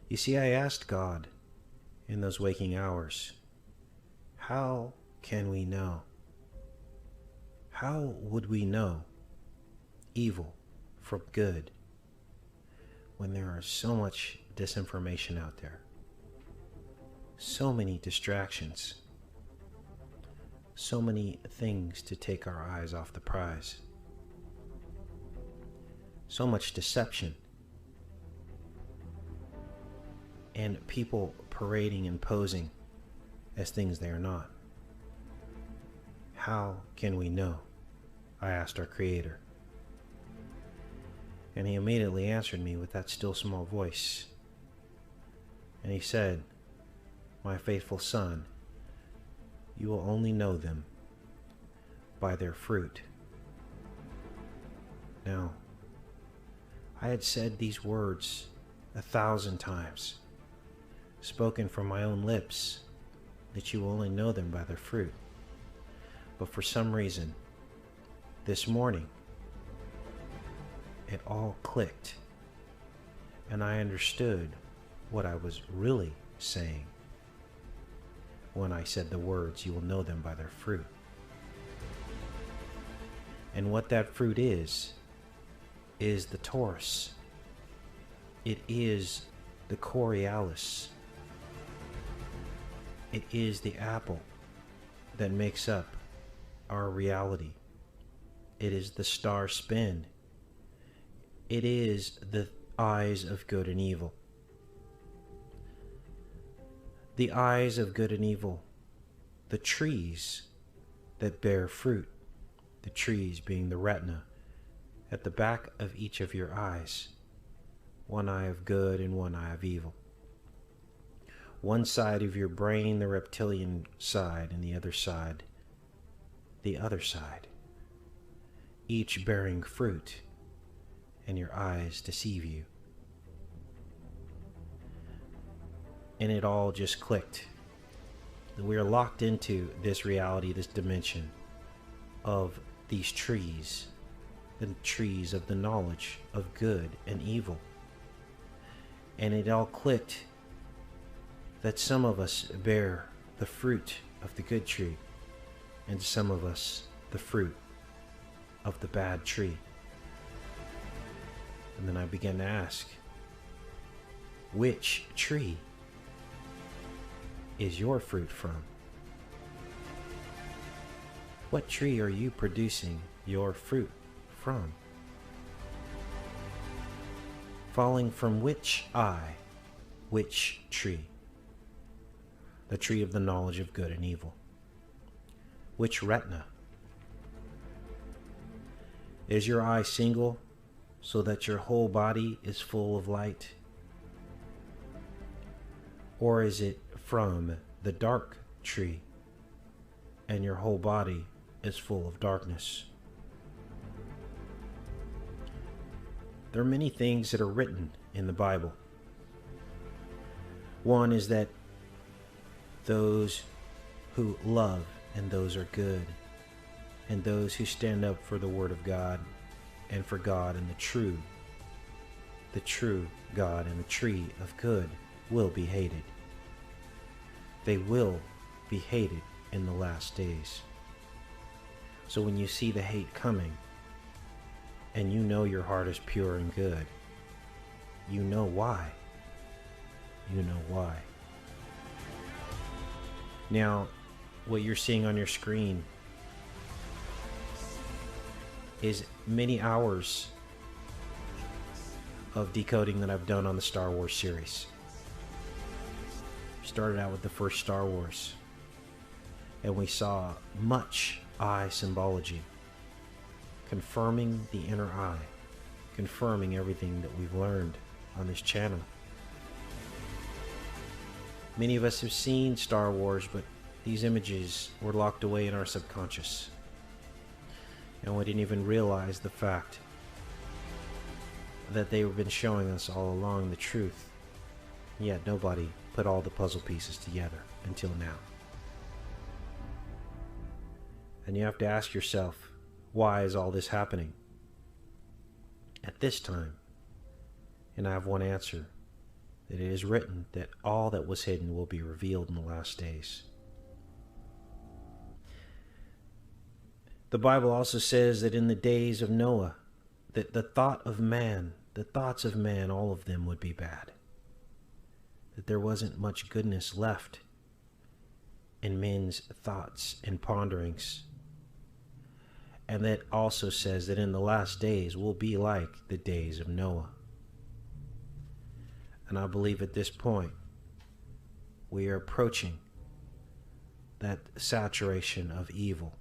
You see, I asked God in those waking hours, how can we know? How would we know evil from good when there is so much disinformation out there? So many distractions. So many things to take our eyes off the prize. So much deception. And people parading and posing as things they are not. How can we know? I asked our Creator. And He immediately answered me with that still small voice. And He said, "My faithful son, you will only know them by their fruit." Now, I had said these words 1,000 times, spoken from my own lips, that you will only know them by their fruit. But for some reason, this morning, it all clicked, and I understood what I was really saying when I said the words, "You will know them by their fruit." And what that fruit is the Taurus. It is the Coriolis. It is the apple that makes up our reality. It is the star spin. It is the eyes of good and evil. The eyes of good and evil, the trees that bear fruit, the trees being the retina at the back of each of your eyes, one eye of good and one eye of evil. One side of your brain, the reptilian side, and the other side, the other side, each bearing fruit, and your eyes deceive you. And it all just clicked. We are locked into this reality, this dimension of these trees, the trees of the knowledge of good and evil. And it all clicked that some of us bear the fruit of the good tree, and some of us the fruit of the bad tree. And then I began to ask, which tree is your fruit from? What tree are you producing your fruit from? Falling from which eye, which tree? The tree of the knowledge of good and evil. Which retina? Is your eye single so that your whole body is full of light? Or is it from the dark tree and your whole body is full of darkness? There are many things that are written in the Bible. One is that those who love and those are good, and those who stand up for the Word of God and for God and the true God and the tree of good will be hated. They will be hated in the last days. So when you see the hate coming, and you know your heart is pure and good, you know why. You know why. Now, what you're seeing on your screen is many hours of decoding that I've done on the Star Wars series. Started out with the first Star Wars, and we saw much eye symbology, confirming the inner eye, confirming everything that we've learned on this channel. Many of us have seen Star Wars, but these images were locked away in our subconscious, and we didn't even realize the fact that they've been showing us all along the truth, yet nobody put all the puzzle pieces together until now. And you have to ask yourself, why is all this happening at this time? And I have one answer. that it is written that all that was hidden will be revealed in the last days. The Bible also says that in the days of Noah, that the thoughts of man, all of them would be bad. That there wasn't much goodness left in men's thoughts and ponderings. And that also says that in the last days will be like the days of Noah. And I believe at this point, we are approaching that saturation of evil.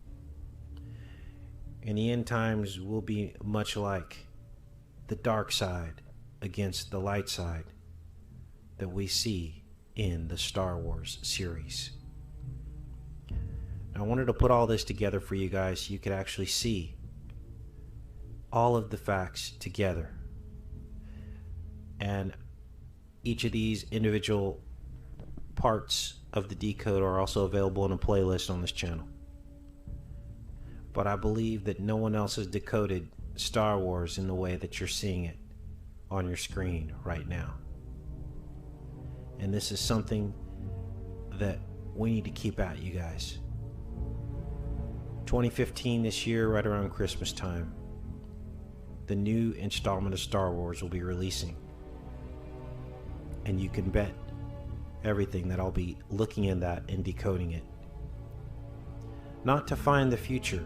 And the end times will be much like the dark side against the light side that we see in the Star Wars series. Now, I wanted to put all this together for you guys so you could actually see all of the facts together. And each of these individual parts of the decode are also available in a playlist on this channel. But I believe that no one else has decoded Star Wars in the way that you're seeing it on your screen right now. And this is something that we need to keep at, you guys. 2015, this year, right around Christmas time, the new installment of Star Wars will be releasing. And you can bet everything that I'll be looking in that and decoding it. Not to find the future,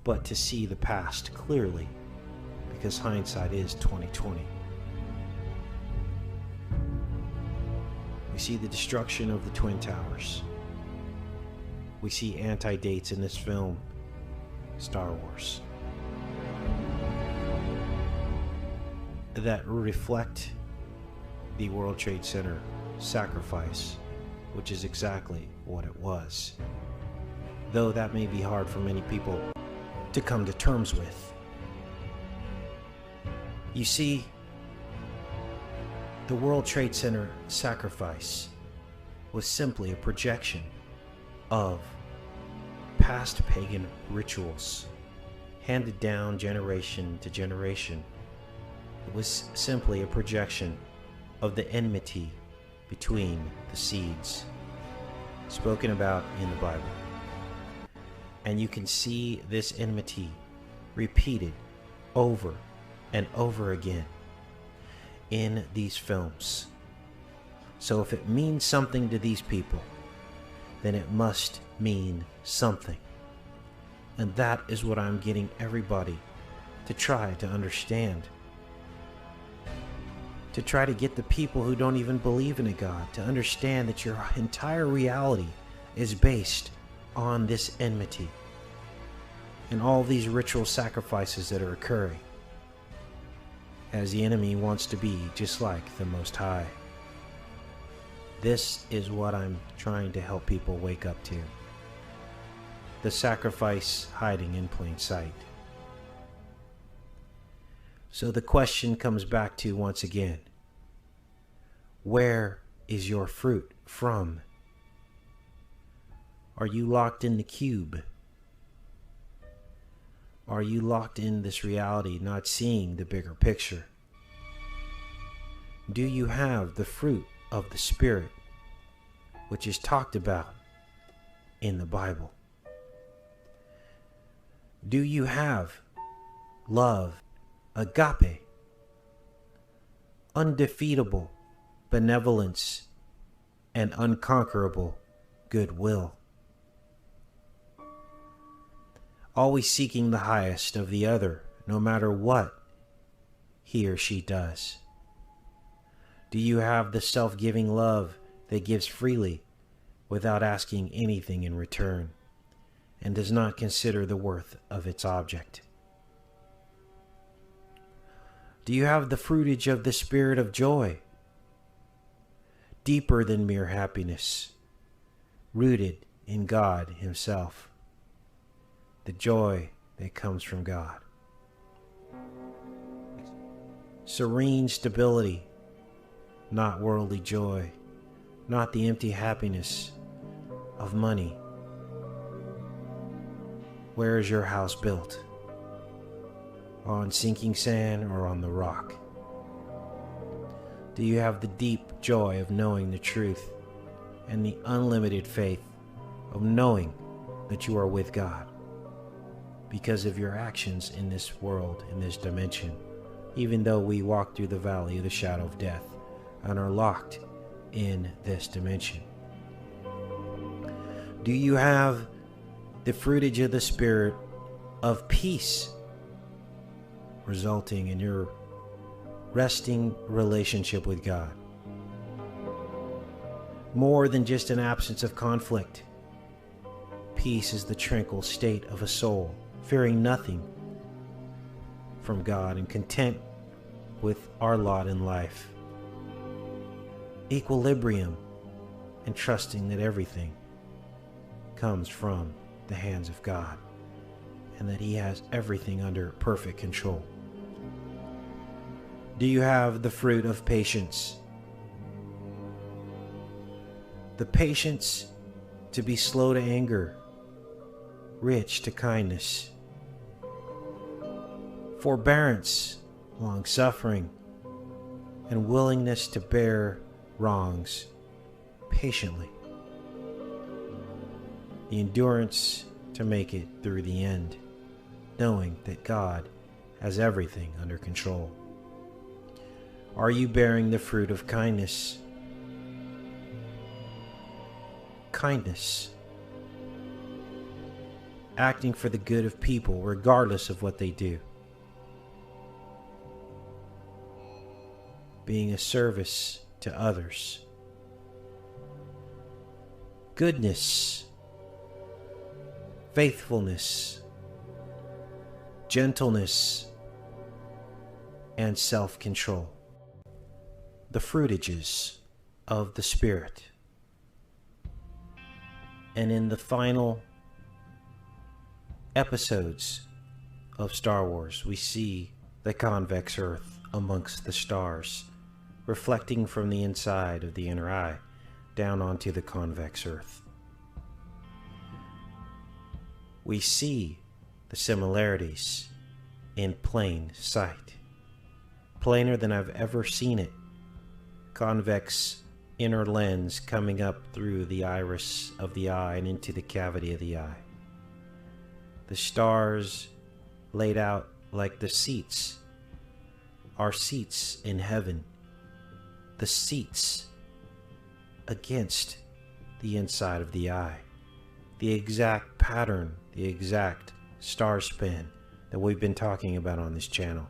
but to see the past clearly, because hindsight is 2020. We see the destruction of the Twin Towers. We see anti-dates in this film, Star Wars, that reflect the World Trade Center sacrifice, which is exactly what it was. Though that may be hard for many people to come to terms with. You see, the World Trade Center sacrifice was simply a projection of past pagan rituals handed down generation to generation. It was simply a projection of the enmity between the seeds spoken about in the Bible. And you can see this enmity repeated over and over again in these films. So if it means something to these people, then it must mean something. And that is what I'm getting everybody to try to understand. To try to get the people who don't even believe in a God to understand that your entire reality is based on this enmity and all these ritual sacrifices that are occurring, as the enemy wants to be just like the Most High. This is what I'm trying to help people wake up to. The sacrifice hiding in plain sight. So the question comes back to, once again, where is your fruit from? Are you locked in the cube? Are you locked in this reality, not seeing the bigger picture? Do you have the fruit of the Spirit, which is talked about in the Bible? Do you have love, agape, undefeatable benevolence, and unconquerable goodwill? Always seeking the highest of the other, no matter what he or she does? Do you have the self-giving love that gives freely without asking anything in return, and does not consider the worth of its object? Do you have the fruitage of the spirit of joy, deeper than mere happiness, rooted in God Himself? The joy that comes from God. Serene stability, not worldly joy, not the empty happiness of money. Where is your house built? On sinking sand or on the rock? Do you have the deep joy of knowing the truth and the unlimited faith of knowing that you are with God because of your actions in this world, in this dimension, even though we walk through the valley of the shadow of death and are locked in this dimension? Do you have the fruitage of the Spirit of peace, resulting in your resting relationship with God? More than just an absence of conflict, peace is the tranquil state of a soul, fearing nothing from God and content with our lot in life. Equilibrium and trusting that everything comes from the hands of God and that He has everything under perfect control. Do you have the fruit of patience? The patience to be slow to anger, rich to kindness, forbearance, long-suffering, and willingness to bear wrongs patiently. The endurance to make it through the end, knowing that God has everything under control. Are you bearing the fruit of kindness? Kindness. Acting for the good of people regardless of what they do. Being a service to others. Goodness. Faithfulness. Gentleness. And self-control. The fruitages of the Spirit. And in the final episodes of Star Wars, we see the convex Earth amongst the stars, reflecting from the inside of the inner eye down onto the convex Earth. We see the similarities in plain sight, plainer than I've ever seen it. Convex inner lens coming up through the iris of the eye and into the cavity of the eye. The stars laid out like the seats, our seats in heaven. The seats against the inside of the eye. The exact pattern, the exact star span that we've been talking about on this channel,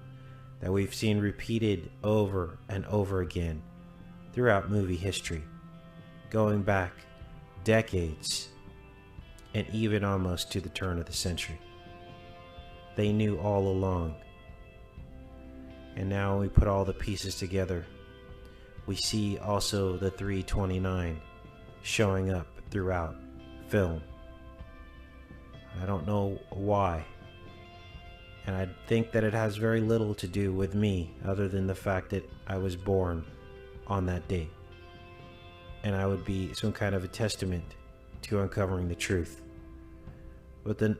that we've seen repeated over and over again throughout movie history, going back decades and even almost to the turn of the century. They knew all along. And now when we put all the pieces together, we see also the 329 showing up throughout film. I don't know why. And I think that it has very little to do with me other than the fact that I was born on that date. And I would be some kind of a testament to uncovering the truth. But then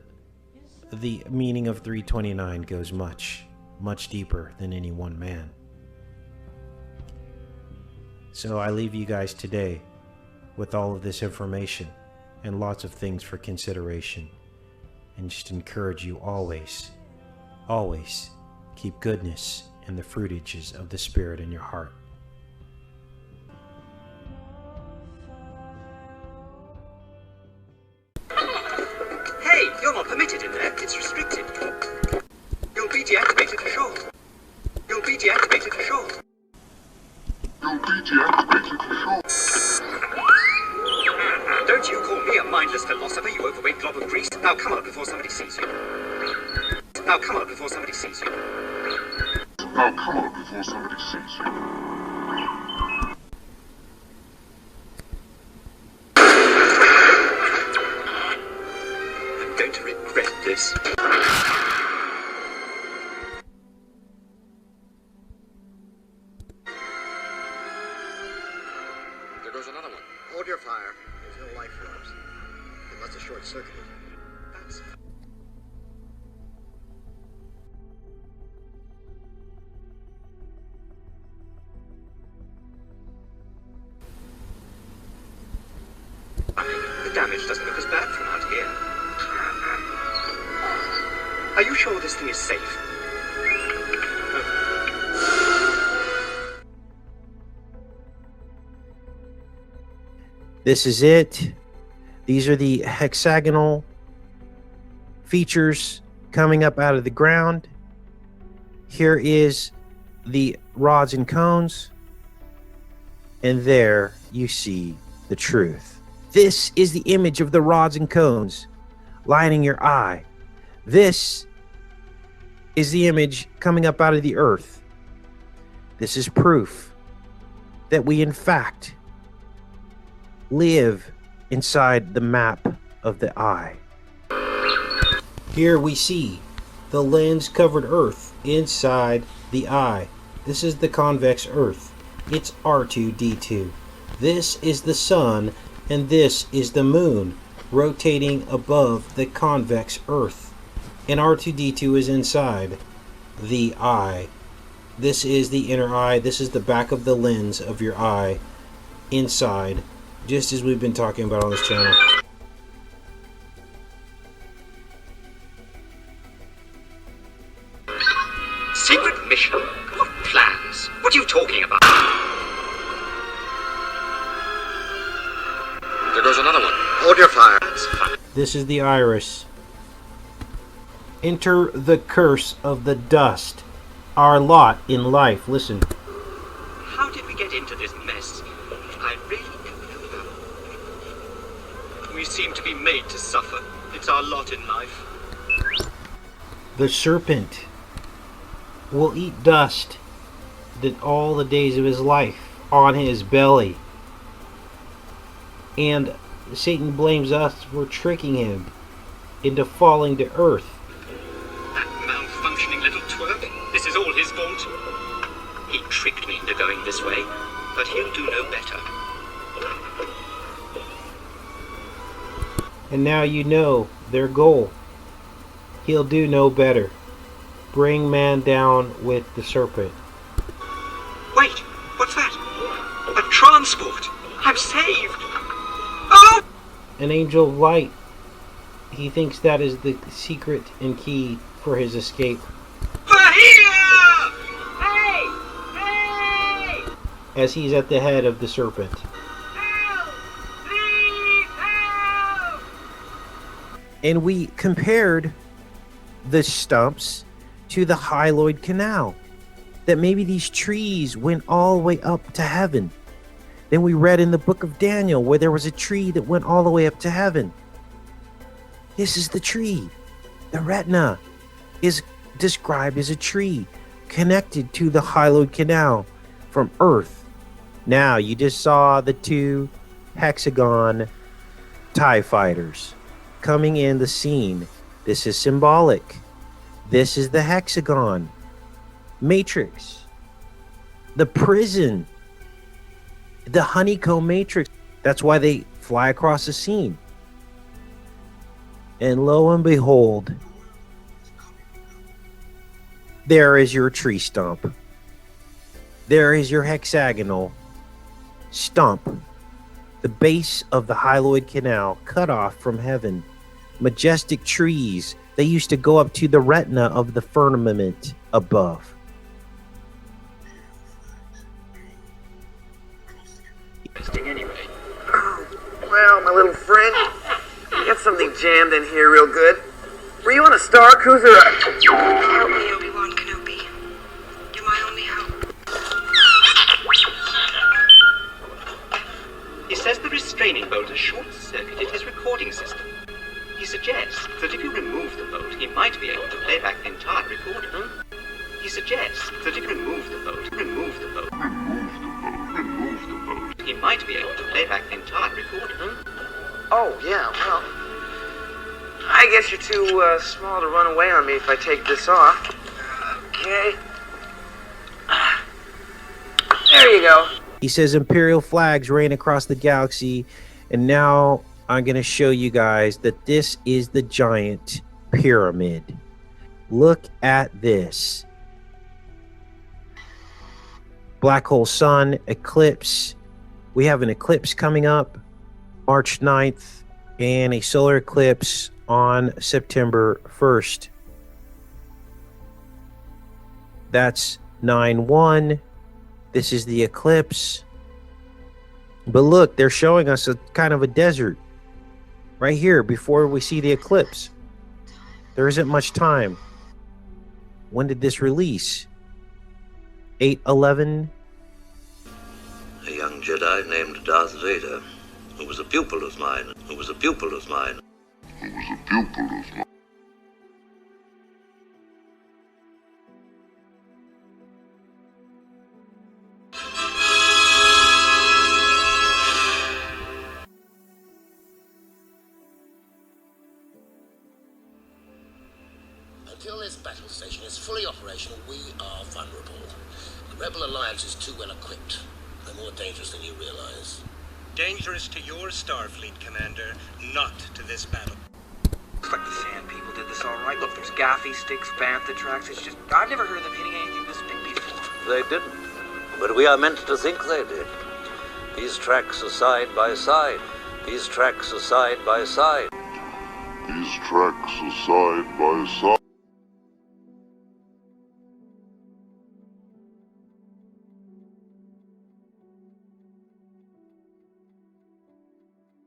the meaning of 329 goes much, much deeper than any one man. So I leave you guys today with all of this information and lots of things for consideration. And just encourage you always, always keep goodness and the fruitages of the Spirit in your heart. Hey, you're not permitted in there. It's restricted. You'll be deactivated for sure. You'll be deactivated for sure. You'll be deactivated for sure. Don't you call me a mindless philosopher, you overweight glob of grease. Now come out before somebody sees you. Now come out before somebody sees you. Now come out before somebody sees you. I'm going to regret this. There goes another one. Hold your fire. There's no light forms. Unless it's short-circuited. That's... Are you sure this thing is safe? This is it. These are the hexagonal features coming up out of the ground. Here is the rods and cones. And there you see the truth. This is the image of the rods and cones lining your eye. This is the image coming up out of the earth. This is proof that we, in fact, live inside the map of the eye. Here we see the lens-covered earth inside the eye. This is the convex earth. It's R2-D2. This is the sun, and this is the moon rotating above the convex earth. And R2-D2 is inside the eye. This is the inner eye. This is the back of the lens of your eye inside, just as we've been talking about on this channel. Secret mission? What plans? What are you talking about? There goes another one. Hold your fire. This is the iris. Enter the curse of the dust. Our lot in life. Listen. How did we get into this mess? I really don't know. We seem to be made to suffer. It's our lot in life. The serpent will eat dust all the days of his life on his belly. And Satan blames us for tricking him into falling to earth. That malfunctioning little twerp. This is all his fault. He tricked me into going this way, but he'll do no better. And now you know their goal. He'll do no better. Bring man down with the serpent. Wait, what's that? A transport! I'm saved! Oh! An angel of light. He thinks that is the secret and key for his escape. We're here! Hey! Hey! As he's at the head of the serpent. Help! Please help! And we compared the stumps to the hyaloid canal. That maybe these trees went all the way up to heaven. Then we read in the book of Daniel where there was a tree that went all the way up to heaven. This is the tree. The retina is described as a tree connected to the hyaloid canal from earth. Now you just saw the two hexagon TIE fighters coming in the scene. This is symbolic. This is the hexagon matrix, the prison, the honeycomb matrix. That's why they fly across the scene. And lo and behold, there is your tree stump. There is your hexagonal stump, the base of the hyaloid canal cut off from heaven. Majestic trees. They used to go up to the retina of the firmament above. Anyway. Oh, well, my little friend, you got something jammed in here real good. Were you on a Star Cruiser? Help me, Obi-Wan Kenobi. You're my only hope. He says the restraining bolt has short-circuited his recording system. He suggests that if you remove the bolt, he might be able to play back the entire recording. He suggests that if you remove the bolt, he might be able to play back the entire recording. Oh, yeah, well, I guess you're too small to run away on me if I take this off. Okay. There you go. He says imperial flags reign across the galaxy, and now I'm going to show you guys that this is the giant pyramid. Look at this. Black hole sun, eclipse. We have an eclipse coming up March 9th and a solar eclipse on September 1st. That's 9-1. This is the eclipse. But look, they're showing us a kind of a desert right here before we see the eclipse. There isn't much time. When did this release? 8-11. A young Jedi named Darth Vader, who was a pupil of mine. Until this battle station is fully operational, we are vulnerable. The Rebel Alliance is too well equipped. They're more dangerous than you realize. Dangerous to your Starfleet, Commander, not to this battle. Looks like the Sand People did this all right. Look, there's gaffy sticks, bantha tracks. It's just, I've never heard of them hitting anything this big before. They didn't, but we are meant to think they did. These tracks are side by side. These tracks are side by side. These tracks are side by side.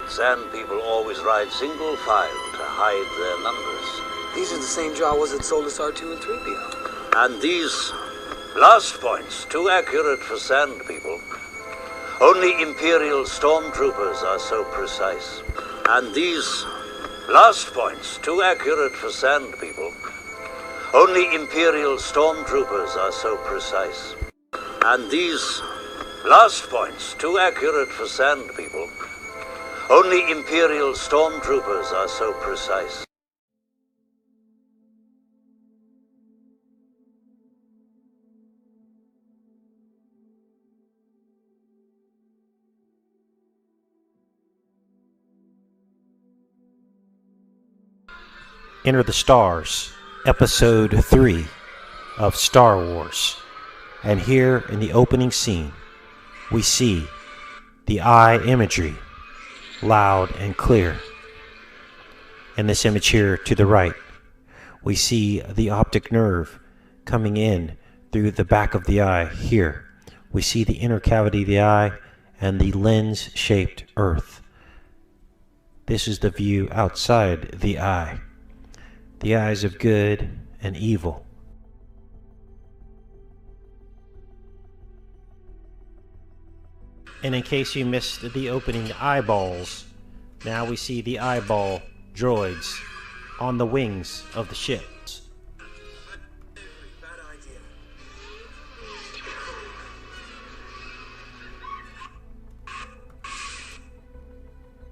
Sand People always ride single file to hide their numbers. These are the same Jawas that sold us R2 and 3PO. And these last points, too accurate for Sand People. Only Imperial stormtroopers are so precise. And these last points, too accurate for Sand People. Only Imperial stormtroopers are so precise. And these last points, too accurate for Sand People. Only Imperial stormtroopers are so precise. Enter the Stars, Episode 3 of Star Wars. And here in the opening scene, we see the eye imagery, loud and clear. In this image here to the right, we see the optic nerve coming in through the back of the eye here. We see the inner cavity of the eye and the lens-shaped earth. This is the view outside the eye. The eyes of good and evil. And in case you missed the opening eyeballs, now we see the eyeball droids on the wings of the ships.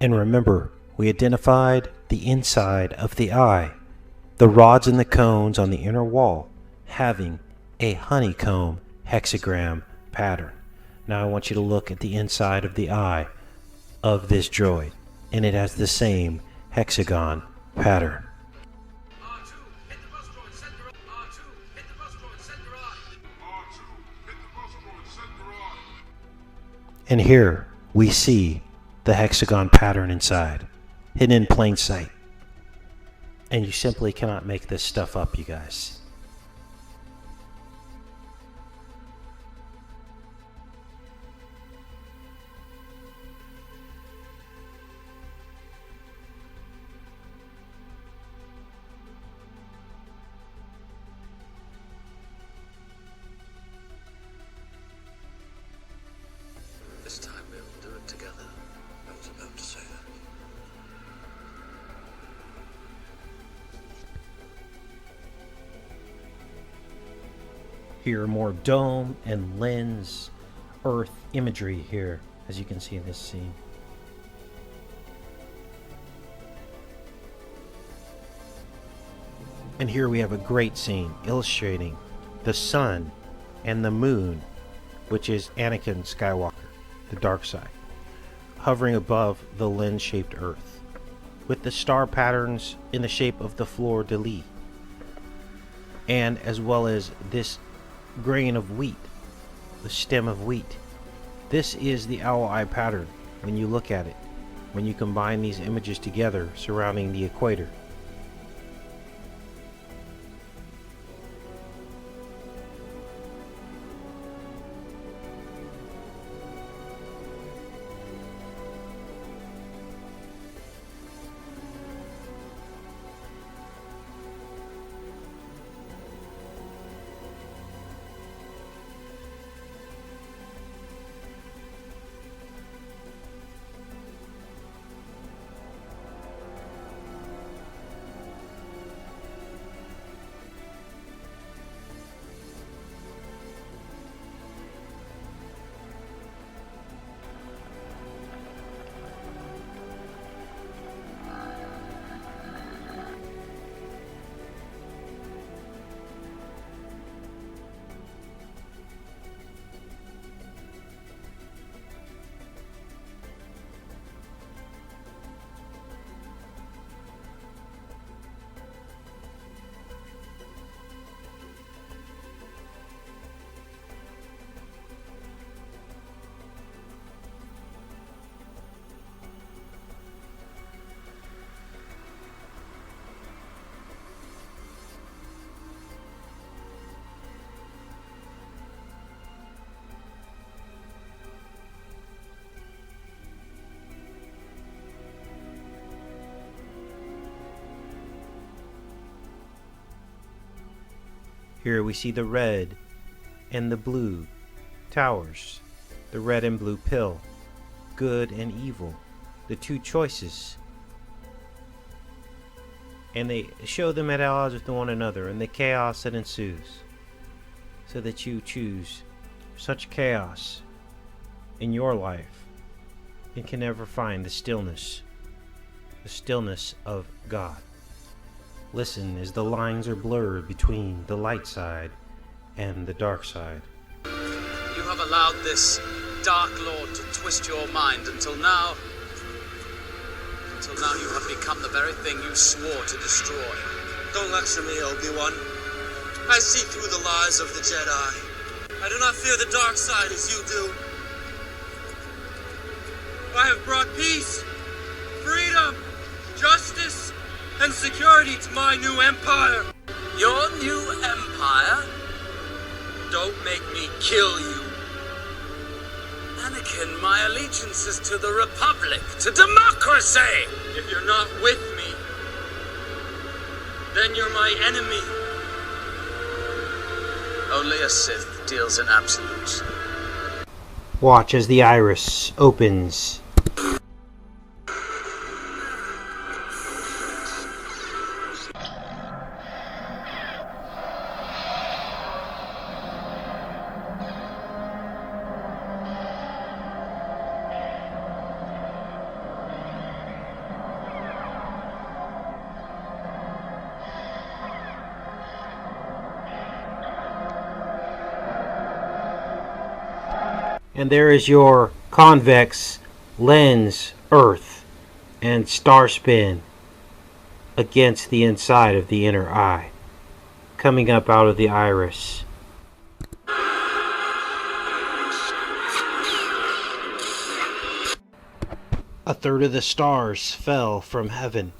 And remember, we identified the inside of the eye, the rods and the cones on the inner wall having a honeycomb hexagram pattern. Now I want you to look at the inside of the eye of this droid, and it has the same hexagon pattern. R2, hit the bus droid, send her on. R2, hit the bus droid, send her on. R2, hit the bus droid, send her on. And here we see the hexagon pattern inside, hidden in plain sight. And you simply cannot make this stuff up, you guys. This time we'll do it together. I was about to say that. Here are more dome and lens earth imagery here, as you can see in this scene. And here we have a great scene illustrating the sun and the moon, which is Anakin Skywalker, the dark side, hovering above the lens-shaped earth, with the star patterns in the shape of the fleur-de-lis, and as well as this grain of wheat, the stem of wheat. This is the owl eye pattern when you look at it, when you combine these images together surrounding the equator. Here we see the red and the blue towers, the red and blue pill, good and evil, the two choices. And they show them at odds with one another and the chaos that ensues, so that you choose such chaos in your life and can never find the stillness of God. Listen as the lines are blurred between the light side and the dark side. You have allowed this Dark Lord to twist your mind until now you have become the very thing you swore to destroy. Don't lecture me, Obi-Wan. I see through the lies of the Jedi. I do not fear the dark side as you do. I have brought peace, freedom, justice, and security to my new empire. Your new empire? Don't make me kill you. Anakin, my allegiance is to the Republic, to democracy! If you're not with me, then you're my enemy. Only a Sith deals in absolutes. Watch as the iris opens. And there is your convex lens Earth and star spin against the inside of the inner eye, coming up out of the iris. A third of the stars fell from heaven.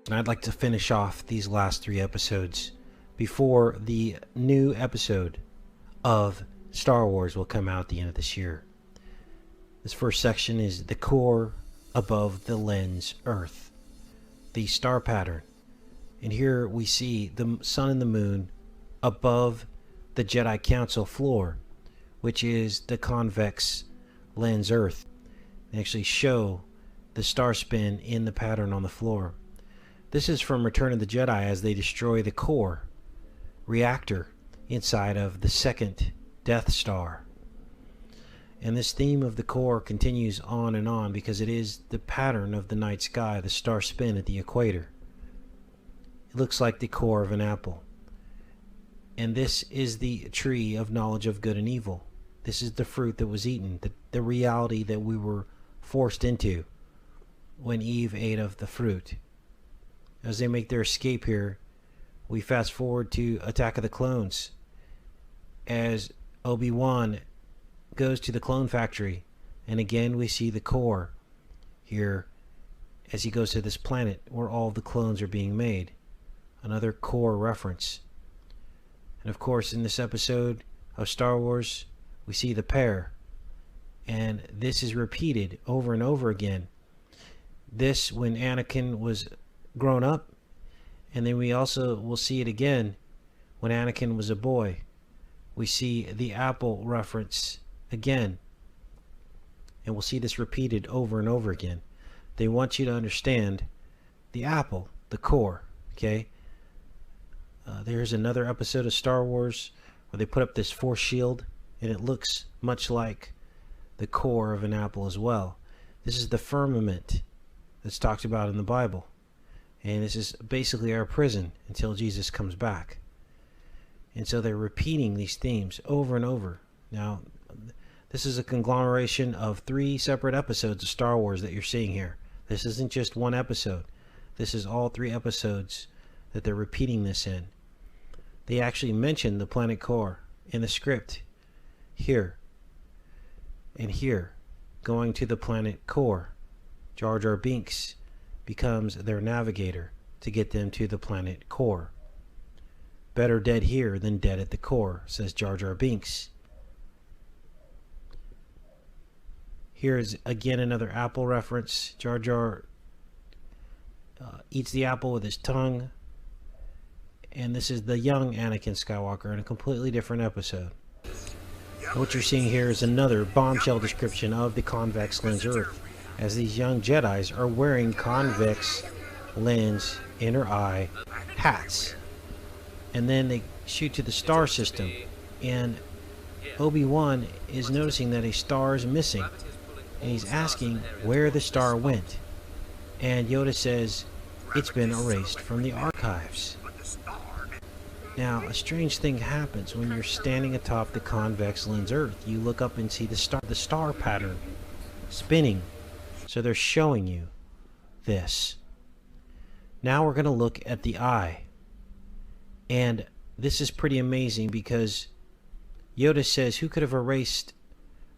And I'd like to finish off these last 3 episodes before the new episode of Star Wars will come out at the end of this year. This first section is the core above the lens Earth, the star pattern. And here we see the sun and the moon above the Jedi Council floor, which is the convex lens Earth. They actually show the star spin in the pattern on the floor. This is from Return of the Jedi as they destroy the core reactor inside of the second Death Star. And this theme of the core continues on and on because it is the pattern of the night sky, the star spin at the equator. It looks like the core of an apple. And this is the tree of knowledge of good and evil. This is the fruit that was eaten, the reality that we were forced into when Eve ate of the fruit. As they make their escape here, we fast forward to Attack of the Clones. As Obi-Wan goes to the clone factory, and again we see the core here as he goes to this planet where all the clones are being made. Another core reference. And of course, in this episode of Star Wars, we see the pair. And this is repeated over and over again. This when Anakin was grown up, and then we also will see it again when Anakin was a boy. We see the apple reference again, and we'll see this repeated over and over again. They want you to understand the apple, the core. Okay, there's another episode of Star Wars where they put up this force shield, and it looks much like the core of an apple as well. This is the firmament that's talked about in the Bible. And this is basically our prison until Jesus comes back. And so they're repeating these themes over and over. Now, this is a conglomeration of 3 separate episodes of Star Wars that you're seeing here. This isn't just one episode. This is all 3 episodes that they're repeating this in. They actually mention the planet core in the script here and here, going to the planet core. Jar Jar Binks becomes their navigator to get them to the planet core. Better dead here than dead at the core, says Jar Jar Binks. Here is again another apple reference. Jar Jar eats the apple with his tongue. And this is the young Anakin Skywalker in a completely different episode. And what you're seeing here is another bombshell description of the convex lens Earth, as these young Jedis are wearing convex lens inner eye hats. And then they shoot to the star system, and Obi-Wan is noticing that a star is missing, and he's asking where the star went. And Yoda says it's been erased from the archives. Now, a strange thing happens when you're standing atop the convex lens Earth. You look up and see the star pattern spinning. So they're showing you this. Now we're going to look at the eye. And this is pretty amazing because Yoda says, who could have erased,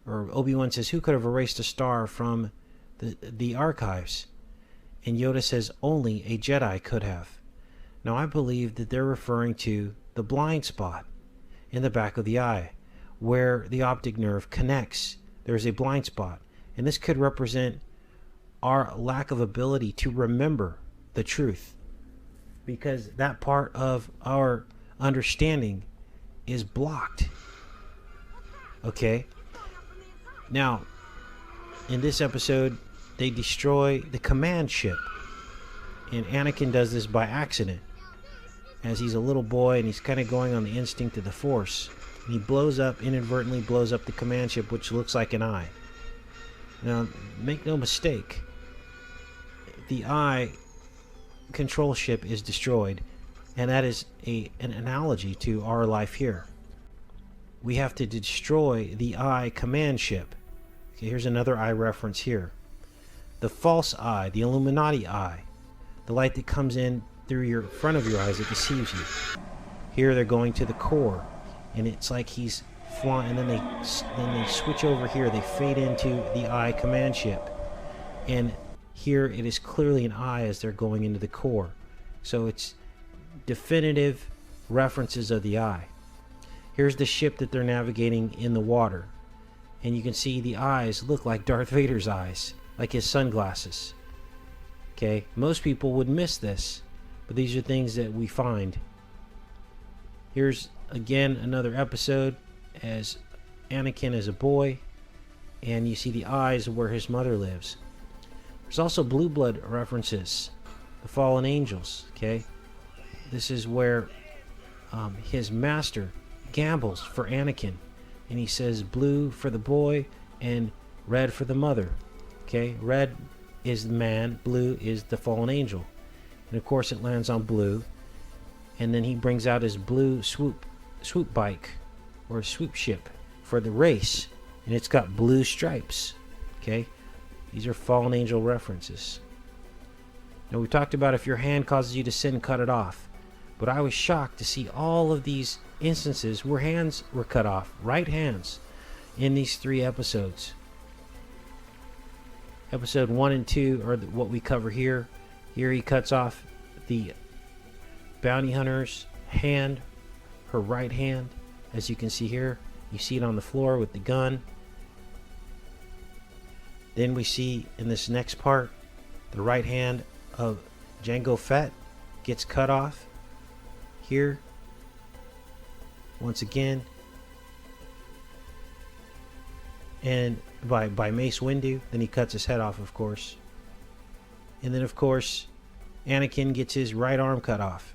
or Obi-Wan says, who could have erased a star from the archives? And Yoda says, only a Jedi could have. Now, I believe that they're referring to the blind spot in the back of the eye, where the optic nerve connects. There's a blind spot. And this could represent our lack of ability to remember the truth, because that part of our understanding is blocked. Okay? Now, in this episode, they destroy the command ship. And Anakin does this by accident, as he's a little boy and he's kind of going on the instinct of the Force. And he inadvertently blows up the command ship, which looks like an eye. Now, make no mistake, the eye control ship is destroyed, and that is an analogy to our life here. We have to destroy the eye command ship. Okay, here's another eye reference here. The false eye, the Illuminati eye, the light that comes in through your front of your eyes that deceives you. Here they're going to the core, and it's like he's flying, and then they switch over here. They fade into the eye command ship, and here it is clearly an eye as they're going into the core. So it's definitive references of the eye. Here's the ship that they're navigating in the water, and you can see the eyes look like Darth Vader's eyes, like his sunglasses. Okay, most people would miss this, but these are things that we find. Here's again another episode as Anakin is a boy, and you see the eyes where his mother lives. There's also blue blood references, the fallen angels. Okay, this is where his master gambles for Anakin, and he says blue for the boy and red for the mother. Okay, red is the man, blue is the fallen angel, and of course it lands on blue. And then he brings out his blue swoop bike or swoop ship for the race, and it's got blue stripes. Okay, these are fallen angel references. Now, we talked about if your hand causes you to sin, cut it off. But I was shocked to see all of these instances where hands were cut off, right hands, in these 3 episodes. Episode 1 and 2 are what we cover here. Here he cuts off the bounty hunter's hand, her right hand, as you can see here. You see it on the floor with the gun. Then we see in this next part, the right hand of Jango Fett gets cut off here. Once again, and by Mace Windu. Then he cuts his head off, of course. And then, of course, Anakin gets his right arm cut off.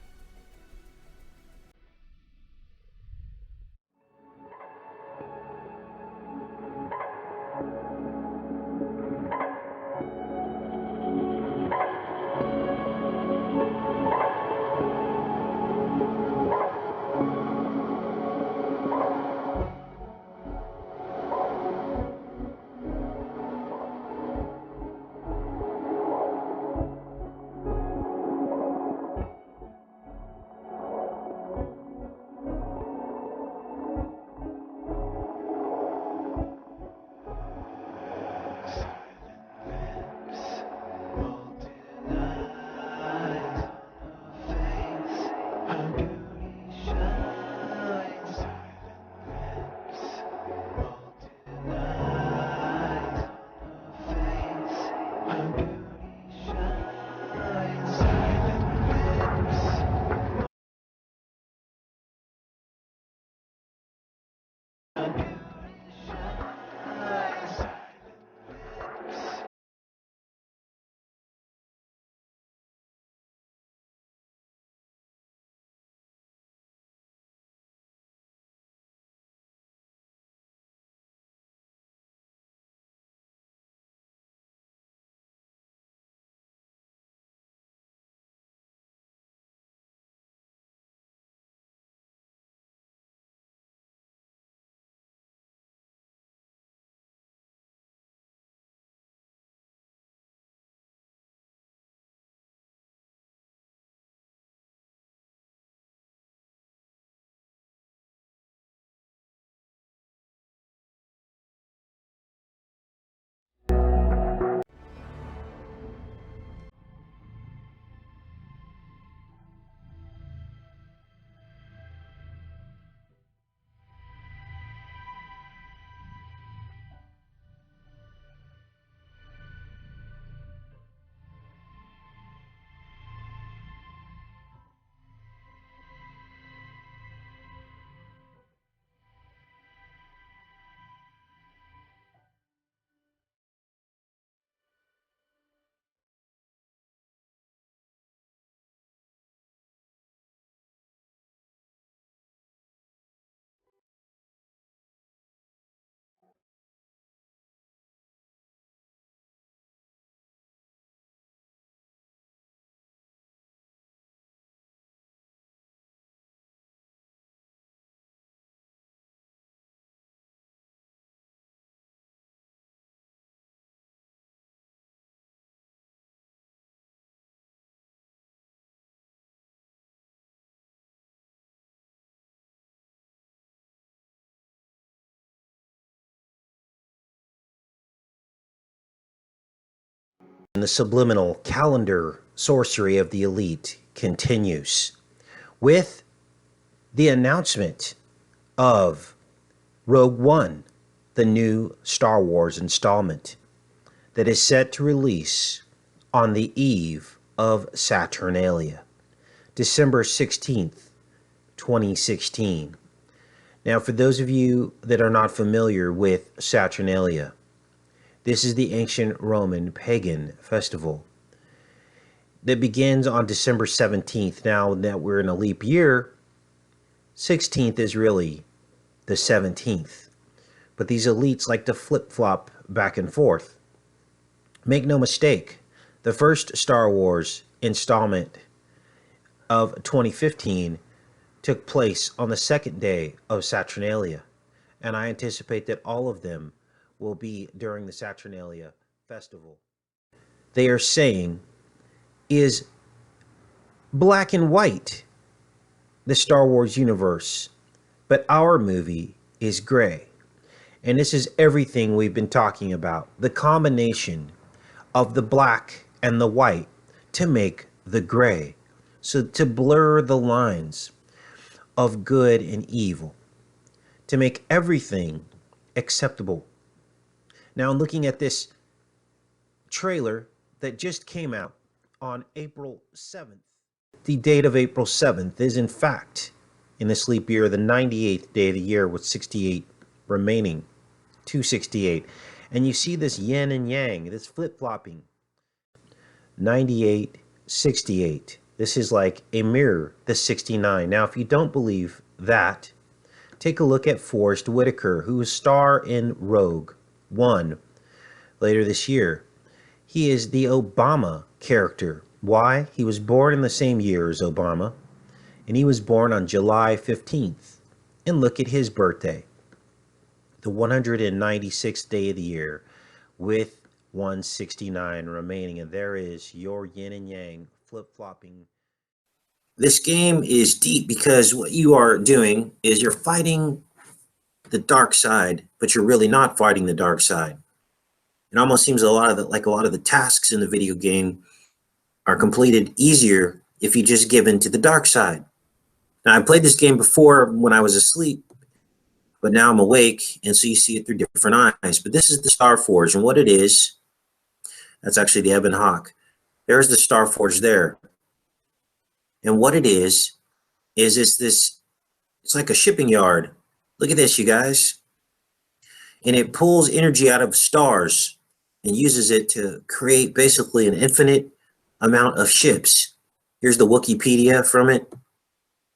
And the subliminal calendar sorcery of the elite continues with the announcement of Rogue One, the new Star Wars installment that is set to release on the eve of Saturnalia, December 16th, 2016. Now, for those of you that are not familiar with Saturnalia, this is the ancient Roman pagan festival that begins on December 17th. Now that we're in a leap year, 16th is really the 17th. But these elites like to flip-flop back and forth. Make no mistake, the first Star Wars installment of 2015 took place on the second day of Saturnalia, and I anticipate that all of them will be during the Saturnalia festival. They are saying is black and white, the Star Wars universe, but our movie is gray. And this is everything we've been talking about, the combination of the black and the white to make the gray, so to blur the lines of good and evil, to make everything acceptable. Now, looking at this trailer that just came out on April 7th, the date of April 7th is in fact, in this leap year, the 98th day of the year with 68 remaining, 268. And you see this yin and yang, this flip-flopping. 98, 68. This is like a mirror, the 69. Now, if you don't believe that, take a look at Forrest Whitaker, who is star in Rogue One later this year. He is the Obama character. Why? He was born in the same year as Obama, and he was born on July 15th. And look at his birthday, the 196th day of the year, with 169 remaining. And there is your yin and yang flip-flopping. This game is deep because what you are doing is you're fighting the dark side, but you're really not fighting the dark side. It almost seems like a lot of the tasks in the video game are completed easier if you just give in to the dark side. Now, I played this game before when I was asleep, but now I'm awake, and so you see it through different eyes. But this is the Star Forge, and what it is, that's actually the Ebon Hawk. There's the Star Forge there. And what it is it's like a shipping yard. Look at this, you guys. And it pulls energy out of stars and uses it to create basically an infinite amount of ships. Here's the Wikipedia from it.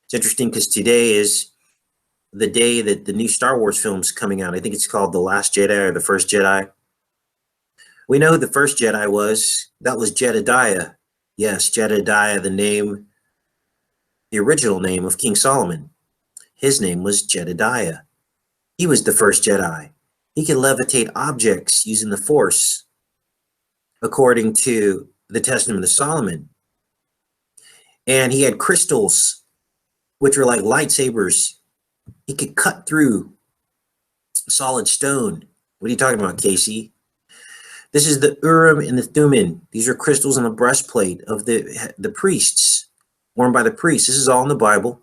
It's interesting because today is the day that the new Star Wars film's coming out. I think it's called The Last Jedi or The First Jedi. We know who the first Jedi was. That was Jedediah. Yes, Jedediah, the original name of King Solomon. His name was Jedediah. He was the first Jedi. He could levitate objects using the Force, according to the Testament of Solomon. And he had crystals, which were like lightsabers. He could cut through solid stone. What are you talking about, Casey? This is the Urim and the Thummim. These are crystals on the breastplate of the priests, worn by the priests. This is all in the Bible.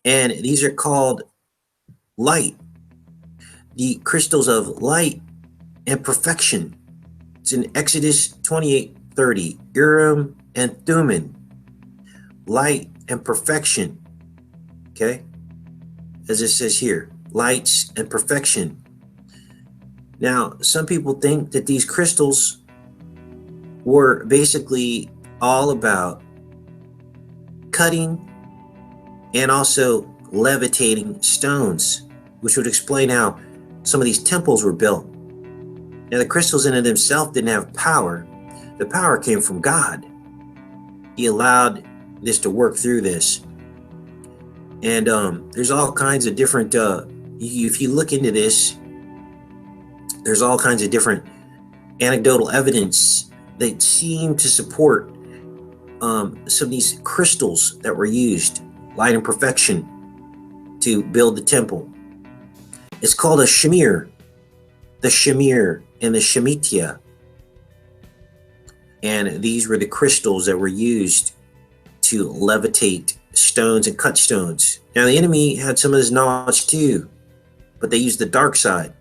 And these are called light. The crystals of light and perfection. It's in Exodus 28:30. Urim and Thummim. Light and perfection. Okay? As it says here, lights and perfection. Now, some people think that these crystals were basically all about cutting and also levitating stones, which would explain how some of these temples were built. Now, the crystals in and of themselves didn't have power. The power came from God. He allowed this to work through this. And there's all kinds of different, if you look into this, there's all kinds of different anecdotal evidence that seem to support some of these crystals that were used, light and perfection, to build the temple. It's called a shamir, the shamir and the shemitah. And these were the crystals that were used to levitate stones and cut stones. Now the enemy had some of this knowledge too, but they used the dark side.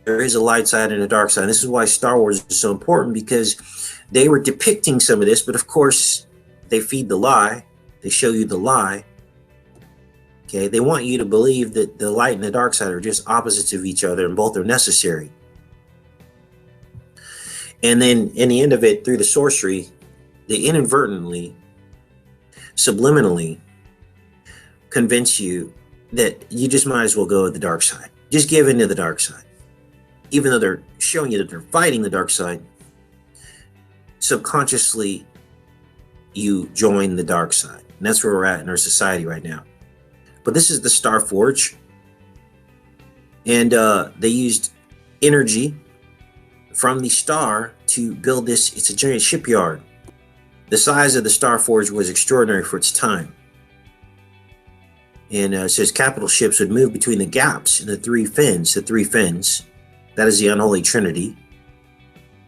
There is a light side and a dark side. This is why Star Wars is so important, because they were depicting some of this, but of course they feed the lie. They show you the lie. Okay, they want you to believe that the light and the dark side are just opposites of each other and both are necessary. And then in the end of it, through the sorcery, they inadvertently, subliminally convince you that you just might as well go with the dark side. Just give in to the dark side. Even though they're showing you that they're fighting the dark side, subconsciously you join the dark side. And that's where we're at in our society right now. But this is the Star Forge. And they used energy from the star to build this. It's a giant shipyard. The size of the Star Forge was extraordinary for its time. And it says capital ships would move between the gaps in the three fins. The three fins, that is the unholy trinity.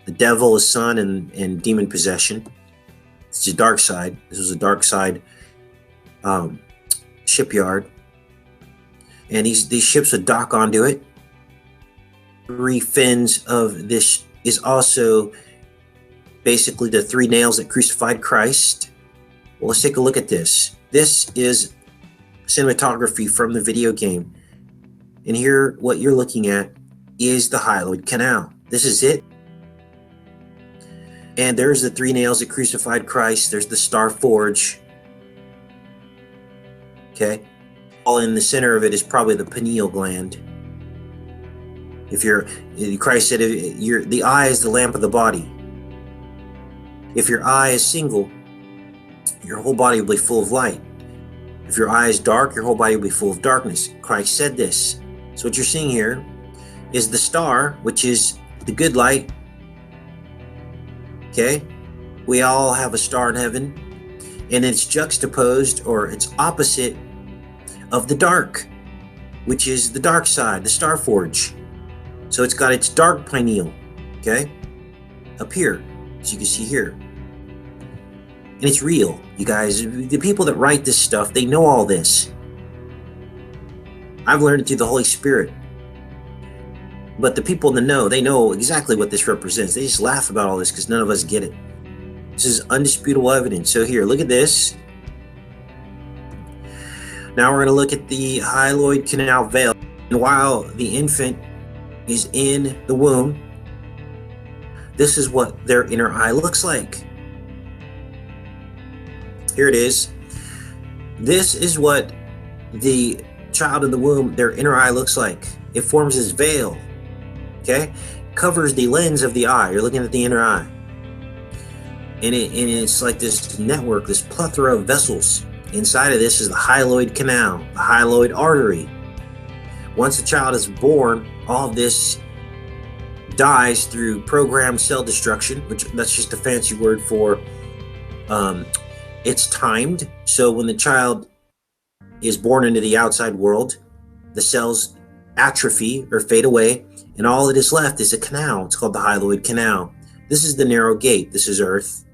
The devil, the son, and demon possession. It's the dark side. This was a dark side shipyard. And these ships would dock onto it. Three fins of this is also basically the three nails that crucified Christ. Well, let's take a look at this. This is cinematography from the video game. And here, what you're looking at is the hyaloid canal. This is it. And there's the three nails that crucified Christ. There's the Star Forge. Okay. All in the center of it is probably the pineal gland. Christ said, the eye is the lamp of the body. If your eye is single, your whole body will be full of light. If your eye is dark, your whole body will be full of darkness. Christ said this. So what you're seeing here is the star, which is the good light. Okay? We all have a star in heaven, and it's juxtaposed, or it's opposite of the dark, which is the dark side, the Star Forge. So it's got its dark pineal, okay, up here, as you can see here. And it's real, you guys. The people that write this stuff, they know all this. I've learned it through the Holy Spirit. But the people in the know, they know exactly what this represents. They just laugh about all this because none of us get it. This is undisputable evidence. So here, look at this. Now we're going to look at the hyaloid canal veil. And while the infant is in the womb, this is what their inner eye looks like. Here it is. This is what the child in the womb, their inner eye looks like. It forms this veil, okay? Covers the lens of the eye. You're looking at the inner eye. And it's like this network, this plethora of vessels. Inside of this is the hyaloid canal, the hyaloid artery. Once the child is born, all of this dies through programmed cell destruction, which that's just a fancy word for it's timed. So when the child is born into the outside world, the cells atrophy or fade away, and all that is left is a canal. It's called the hyaloid canal. This is the narrow gate. This is earth.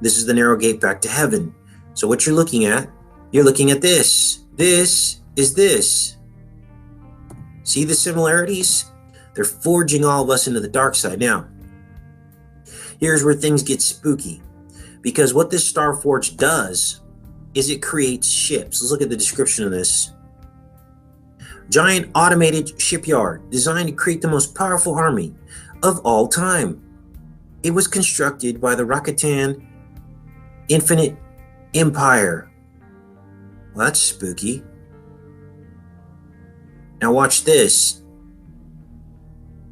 This is the narrow gate back to heaven. So what you're looking at this. This is this. See the similarities? They're forging all of us into the dark side. Now, here's where things get spooky. Because what this Star Forge does is it creates ships. Let's look at the description of this. Giant automated shipyard designed to create the most powerful army of all time. It was constructed by the Rakatan Infinite Empire. Well, that's spooky. Now watch this.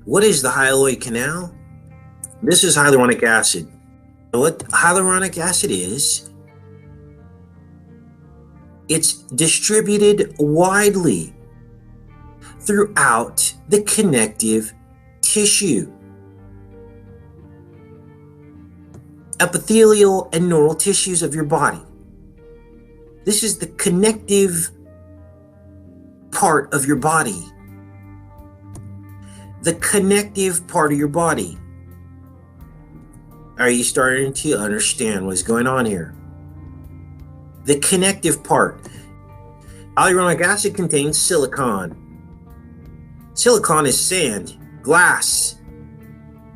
What is the hyaloid canal? This is hyaluronic acid. What hyaluronic acid is, it's distributed widely throughout the connective tissue, epithelial and neural tissues of your body. This is the connective part of your body. The connective part of your body. Are you starting to understand what's going on here? The connective part. Hyaluronic acid contains silicon. Silicon is sand, glass,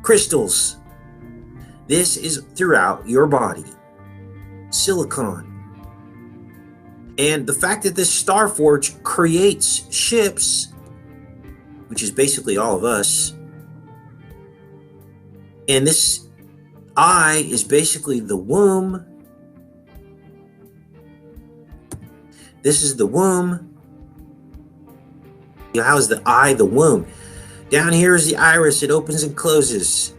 crystals. This is throughout your body. Silicon. And the fact that this Starforge creates ships, which is basically all of us, and this eye is basically the womb. This is the womb. How is the eye the womb? Down here is the iris. It opens and closes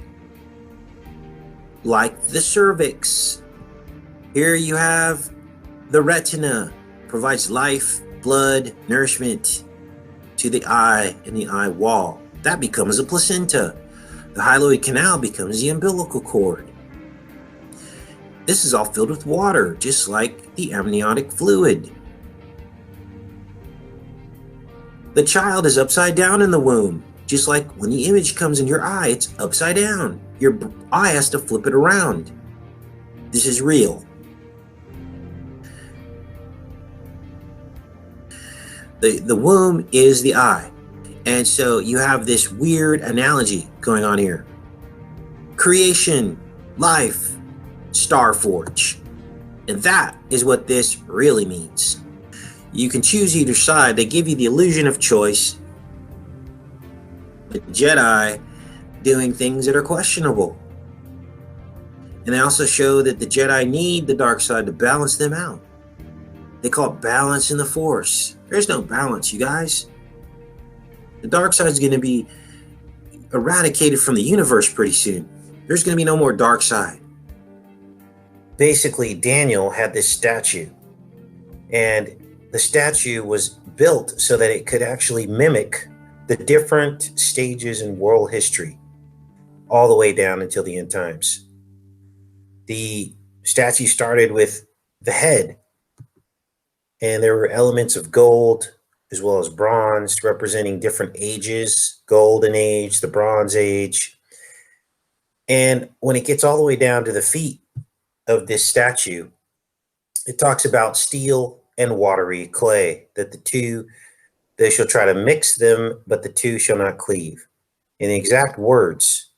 like the cervix. Here you have the retina, provides life, blood, nourishment to the eye and the eye wall. That becomes a placenta. The hyaloid canal becomes the umbilical cord. This is all filled with water, just like the amniotic fluid. The child is upside down in the womb, just like when the image comes in your eye, it's upside down. Your eye has to flip it around. This is real. The womb is the eye. And so you have this weird analogy going on here. Creation, life, Starforge. And that is what this really means. You can choose either side. They give you the illusion of choice. The Jedi doing things that are questionable. And they also show that the Jedi need the dark side to balance them out. They call it balance in the Force. There's no balance, you guys. The dark side is going to be eradicated from the universe pretty soon. There's going to be no more dark side. Basically, Daniel had this statue. And the statue was built so that it could actually mimic the different stages in world history, all the way down until the end times. The statue started with the head, and there were elements of gold as well as bronze representing different ages, golden age, the bronze age. And when it gets all the way down to the feet of this statue, it talks about steel and watery clay, that the two, they shall try to mix them, but the two shall not cleave. And the exact words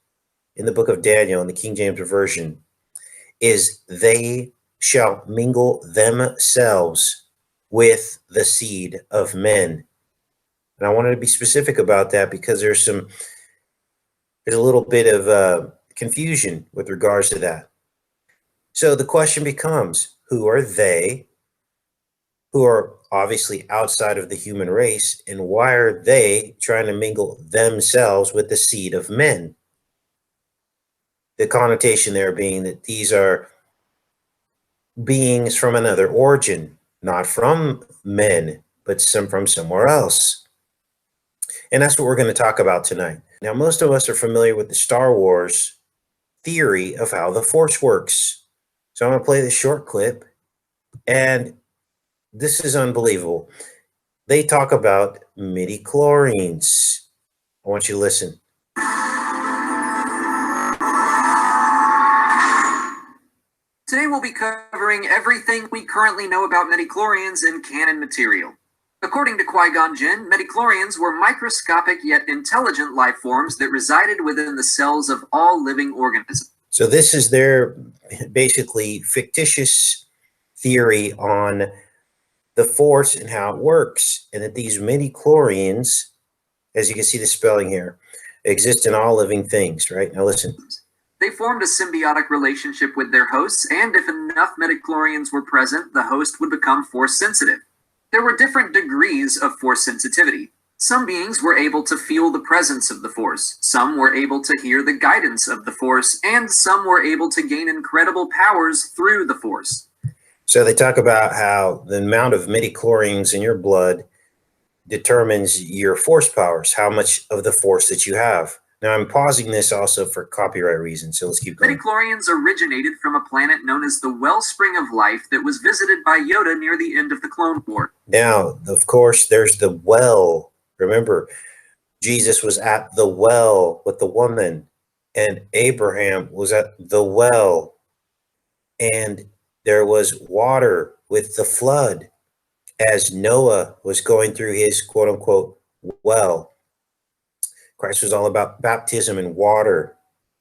in the book of Daniel in the King James Version is, they shall mingle themselves with the seed of men. And I wanted to be specific about that because there's a little bit of confusion with regards to that. So the question becomes, who are they, who are obviously outside of the human race, and why are they trying to mingle themselves with the seed of men? The connotation there being that these are beings from another origin, not from men, but from somewhere else. And that's what we're going to talk about tonight. Now, most of us are familiar with the Star Wars theory of how the Force works. So I'm going to play this short clip, and this is unbelievable. They talk about midichlorians. I want you to listen. Today we'll be covering everything we currently know about midichlorians and canon material. According to Qui-Gon Jinn, midichlorians were microscopic yet intelligent life forms that resided within the cells of all living organisms. So this is their basically fictitious theory on the Force and how it works, and that these midichlorians, as you can see the spelling here, exist in all living things, right? Now listen. They formed a symbiotic relationship with their hosts, and if enough midichlorians were present, the host would become Force sensitive. There were different degrees of Force sensitivity. Some beings were able to feel the presence of the Force, some were able to hear the guidance of the Force, and some were able to gain incredible powers through the Force. So they talk about how the amount of midichlorians in your blood determines your Force powers, how much of the Force that you have. Now I'm pausing this also for copyright reasons, so let's keep going. Midichlorians originated from a planet known as the Wellspring of Life that was visited by Yoda near the end of the Clone War. Now, of course, there's the well. Remember, Jesus was at the well with the woman. and Abraham was at the well, and there was water with the flood as Noah was going through his quote unquote well. Christ was all about baptism and water.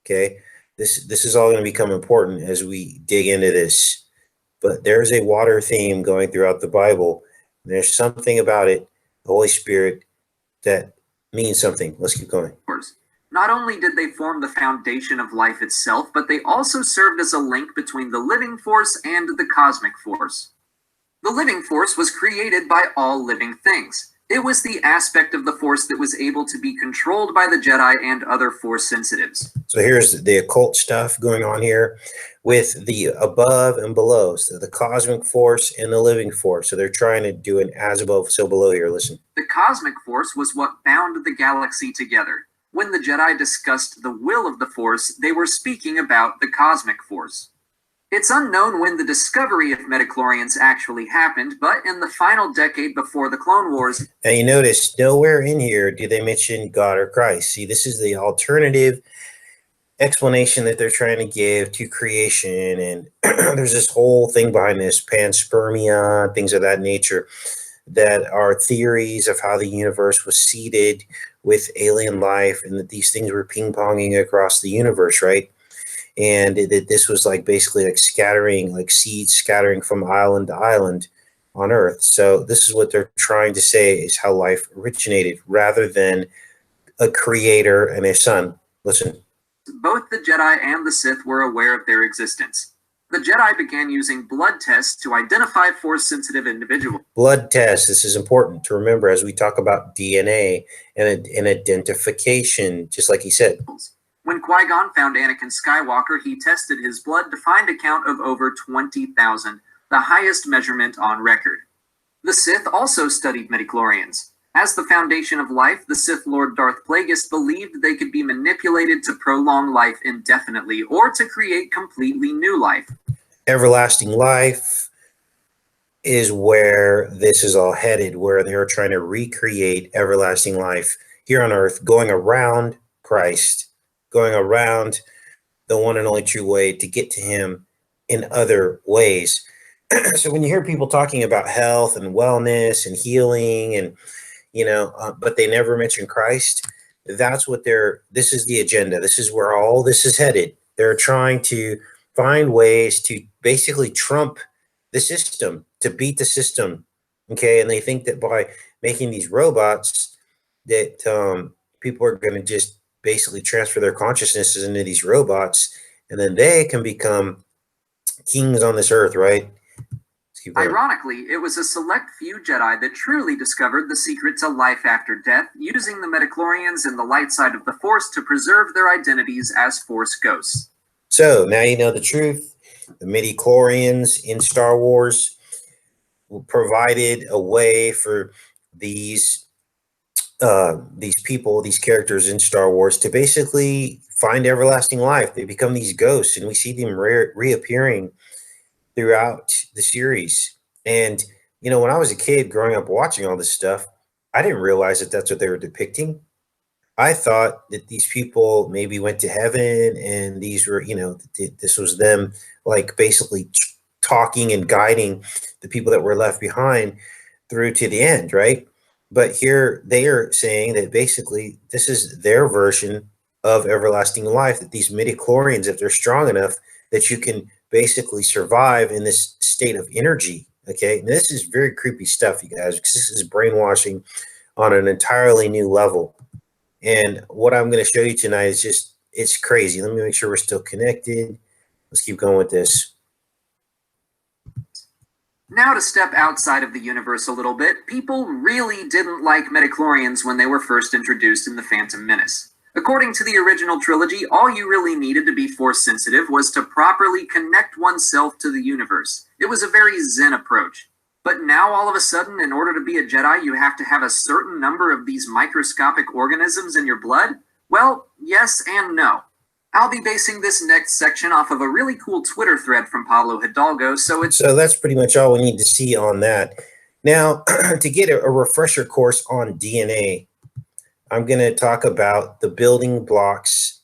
Okay. This is all going to become important as we dig into this. But there's a water theme going throughout the Bible. There's something about it, the Holy Spirit, that means something. Let's keep going. Not only did they form the foundation of life itself, but they also served as a link between the living force and the cosmic force. The living force was created by all living things. It was the aspect of the force that was able to be controlled by the Jedi and other force sensitives. So here's the occult stuff going on here with the above and below. So the cosmic force and the living force. So they're trying to do an as above, so below here. Listen. The cosmic force was what bound the galaxy together. When the Jedi discussed the will of the Force, they were speaking about the cosmic force. It's unknown when the discovery of midichlorians actually happened, but in the final decade before the Clone Wars... Now you notice nowhere in here do they mention God or Christ. See, this is the alternative explanation that they're trying to give to creation, and there's this whole thing behind this, panspermia, things of that nature, that are theories of how the universe was seeded with alien life, and that these things were ping-ponging across the universe, right? And that this was like basically like scattering, like seeds scattering from island to island on Earth. So this is what they're trying to say is how life originated, rather than a creator and a son. Listen. Both the Jedi and the Sith were aware of their existence. The Jedi began using blood tests to identify force-sensitive individuals. Blood tests. This is important to remember as we talk about DNA and identification, just like he said. When Qui-Gon found Anakin Skywalker, he tested his blood to find a count of over 20,000, the highest measurement on record. The Sith also studied midichlorians. As the foundation of life, the Sith Lord Darth Plagueis believed they could be manipulated to prolong life indefinitely or to create completely new life. Everlasting life is where this is all headed, where they're trying to recreate everlasting life here on Earth, going around Christ, going around the one and only true way to get to him in other ways. So when you hear people talking about health and wellness and healing and but they never mention Christ, that's what this is the agenda. This is where all this is headed. They're trying to find ways to basically trump the system, to beat the system. Okay. And they think that by making these robots that people are going to just basically transfer their consciousnesses into these robots, and then they can become kings on this earth, right? Ironically, it was a select few Jedi that truly discovered the secret to life after death, using the midichlorians and the light side of the Force to preserve their identities as Force ghosts. So now you know the truth. The midichlorians in Star Wars provided a way for these people, these characters in Star Wars to basically find everlasting life. They become these ghosts, and we see them reappearing throughout the series. And when I was a kid growing up watching all this stuff, I didn't realize that that's what they were depicting. I thought that these people maybe went to heaven, and these were, this was them like basically talking and guiding the people that were left behind through to the end, right? But here they are saying that basically this is their version of everlasting life, that these midichlorians, if they're strong enough, that you can basically survive in this state of energy. Okay. And this is very creepy stuff, you guys, because this is brainwashing on an entirely new level. And what I'm going to show you tonight is just, it's crazy. Let me make sure we're still connected. Let's keep going with this. Now to step outside of the universe a little bit, people really didn't like midichlorians when they were first introduced in The Phantom Menace. According to the original trilogy, all you really needed to be force sensitive was to properly connect oneself to the universe. It was a very Zen approach. But now all of a sudden, in order to be a Jedi, you have to have a certain number of these microscopic organisms in your blood? Well, yes and no. I'll be basing this next section off of a really cool Twitter thread from Pablo Hidalgo, so that's pretty much all we need to see on that. Now, to get a refresher course on DNA, I'm going to talk about the building blocks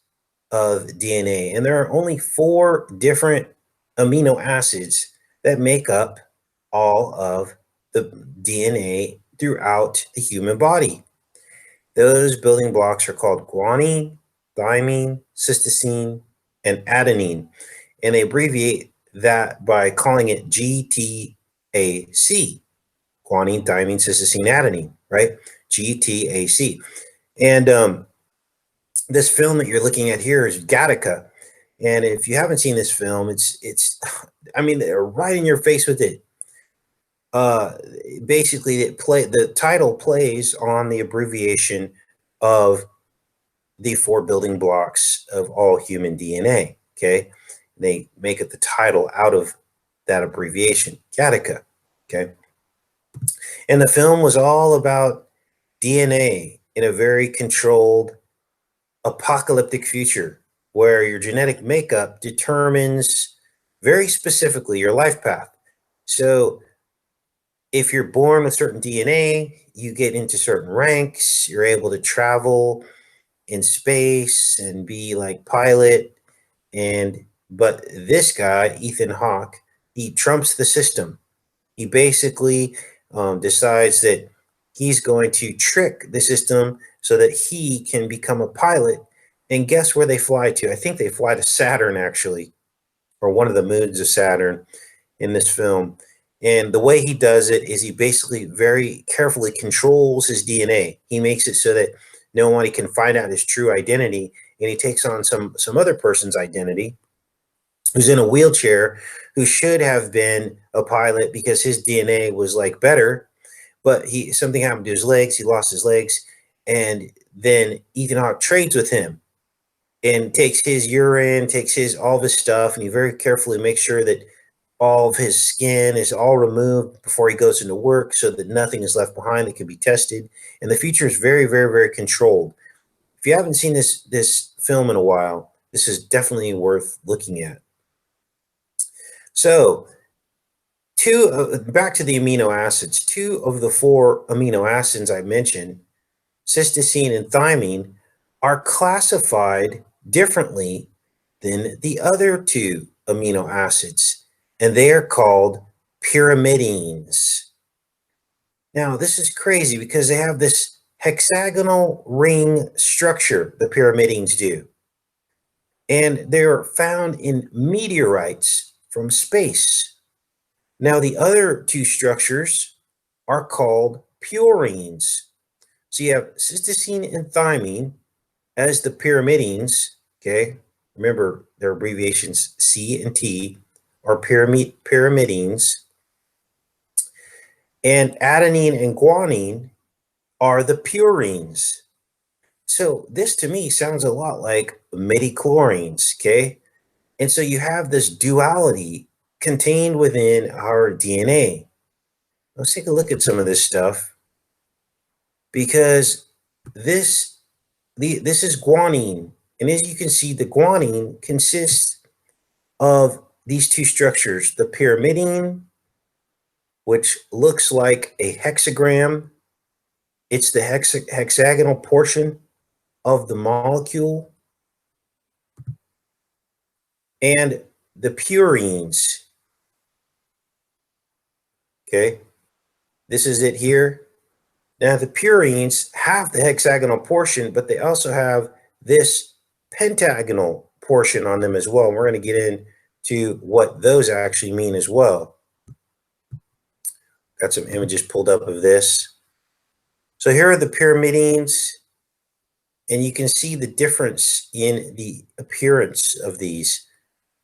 of DNA, and there are only 4 different amino acids that make up all of the DNA throughout the human body. Those building blocks are called guanine, thymine, cytosine, and adenine, and they abbreviate that by calling it GTAC, guanine, thymine, cytosine, adenine, right? GTAC. And this film that you're looking at here is Gattaca. And if you haven't seen this film, it's I mean, they're right in your face with it. Basically, the title plays on the abbreviation of the 4 building blocks of all human DNA. Okay, they make it the title out of that abbreviation, Gattaca. Okay, and the film was all about DNA in a very controlled, apocalyptic future where your genetic makeup determines very specifically your life path. So if you're born with certain DNA, you get into certain ranks, you're able to travel in space and be like pilot. But this guy, Ethan Hawke, he trumps the system. He basically decides that he's going to trick the system so that he can become a pilot. And guess where they fly to? I think they fly to Saturn, actually, or one of the moons of Saturn in this film. And the way he does it is he basically very carefully controls his DNA. He makes it so that no one can find out his true identity, and he takes on some other person's identity who's in a wheelchair, who should have been a pilot because his DNA was like better, but something happened to his legs. He lost his legs, and then Ethan Hawke trades with him and takes his urine, takes all of his stuff, and he very carefully makes sure that all of his skin is all removed before he goes into work so that nothing is left behind that can be tested. And the future is very, very, very controlled. If you haven't seen this film in a while, this is definitely worth looking at. So back to the amino acids. 2 of the 4 amino acids I mentioned, cytosine and thymine, are classified differently than the other 2 amino acids, and they are called pyrimidines. Now, this is crazy because they have this hexagonal ring structure, the pyrimidines do, and they're found in meteorites from space. Now, the other 2 structures are called purines. So you have cytosine and thymine as the pyrimidines, okay? Remember, their abbreviations C and T are pyrimidines. And adenine and guanine are the purines. So this to me sounds a lot like midichlorians, okay? And so you have this duality contained within our DNA. Let's take a look at some of this stuff, because this is guanine. And as you can see, the guanine consists of these 2 structures, the pyrimidine, which looks like a hexagram. It's the hexagonal portion of the molecule. And the purines. Okay, this is it here. Now, the purines have the hexagonal portion, but they also have this pentagonal portion on them as well. And we're going to get into what those actually mean as well. Got some images pulled up of this. So here are the pyrimidines, and you can see the difference in the appearance of these.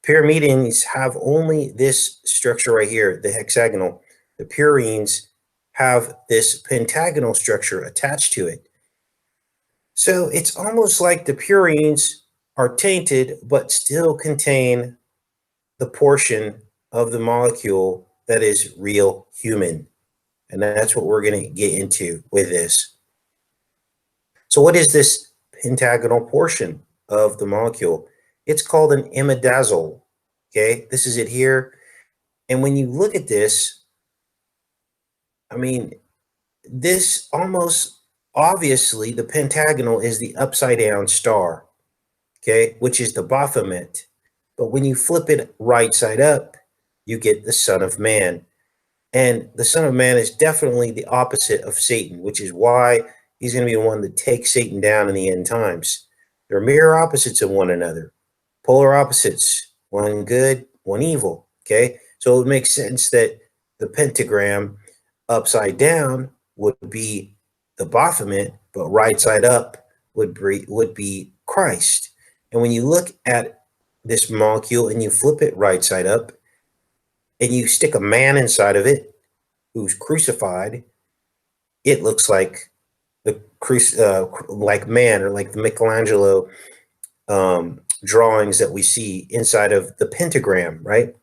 Pyrimidines have only this structure right here, the hexagonal. The purines have this pentagonal structure attached to it. So it's almost like the purines are tainted, but still contain the portion of the molecule that is real human. And that's what we're going to get into with this. So what is this pentagonal portion of the molecule? It's called an imidazole. Okay, this is it here. And when you look at this, I mean, this almost obviously, the pentagonal is the upside down star. okay, which is the Baphomet. But when you flip it right side up, you get the Son of Man. And the Son of Man is definitely the opposite of Satan, which is why he's going to be the one that takes Satan down in the end times. They're mirror opposites of one another, polar opposites, one good, one evil, okay? So it makes sense that the pentagram upside down would be the Baphomet, but right side up would be Christ. And when you look at this molecule and you flip it right side up and you stick a man inside of it who's crucified, it looks like the like man, or like the Michelangelo drawings that we see inside of the pentagram, right?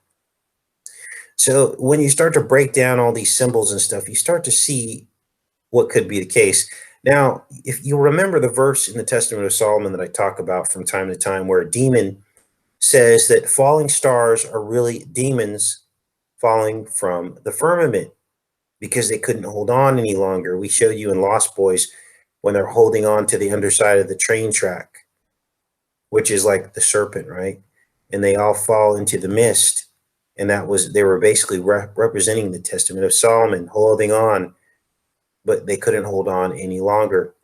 So when you start to break down all these symbols and stuff, you start to see what could be the case. Now, if you remember the verse in the Testament of Solomon that I talk about from time to time, where a demon says that falling stars are really demons falling from the firmament because they couldn't hold on any longer. We showed you in Lost Boys when they're holding on to the underside of the train track, which is like the serpent, right? And they all fall into the mist. And they were basically representing the Testament of Solomon, holding on, but they couldn't hold on any longer.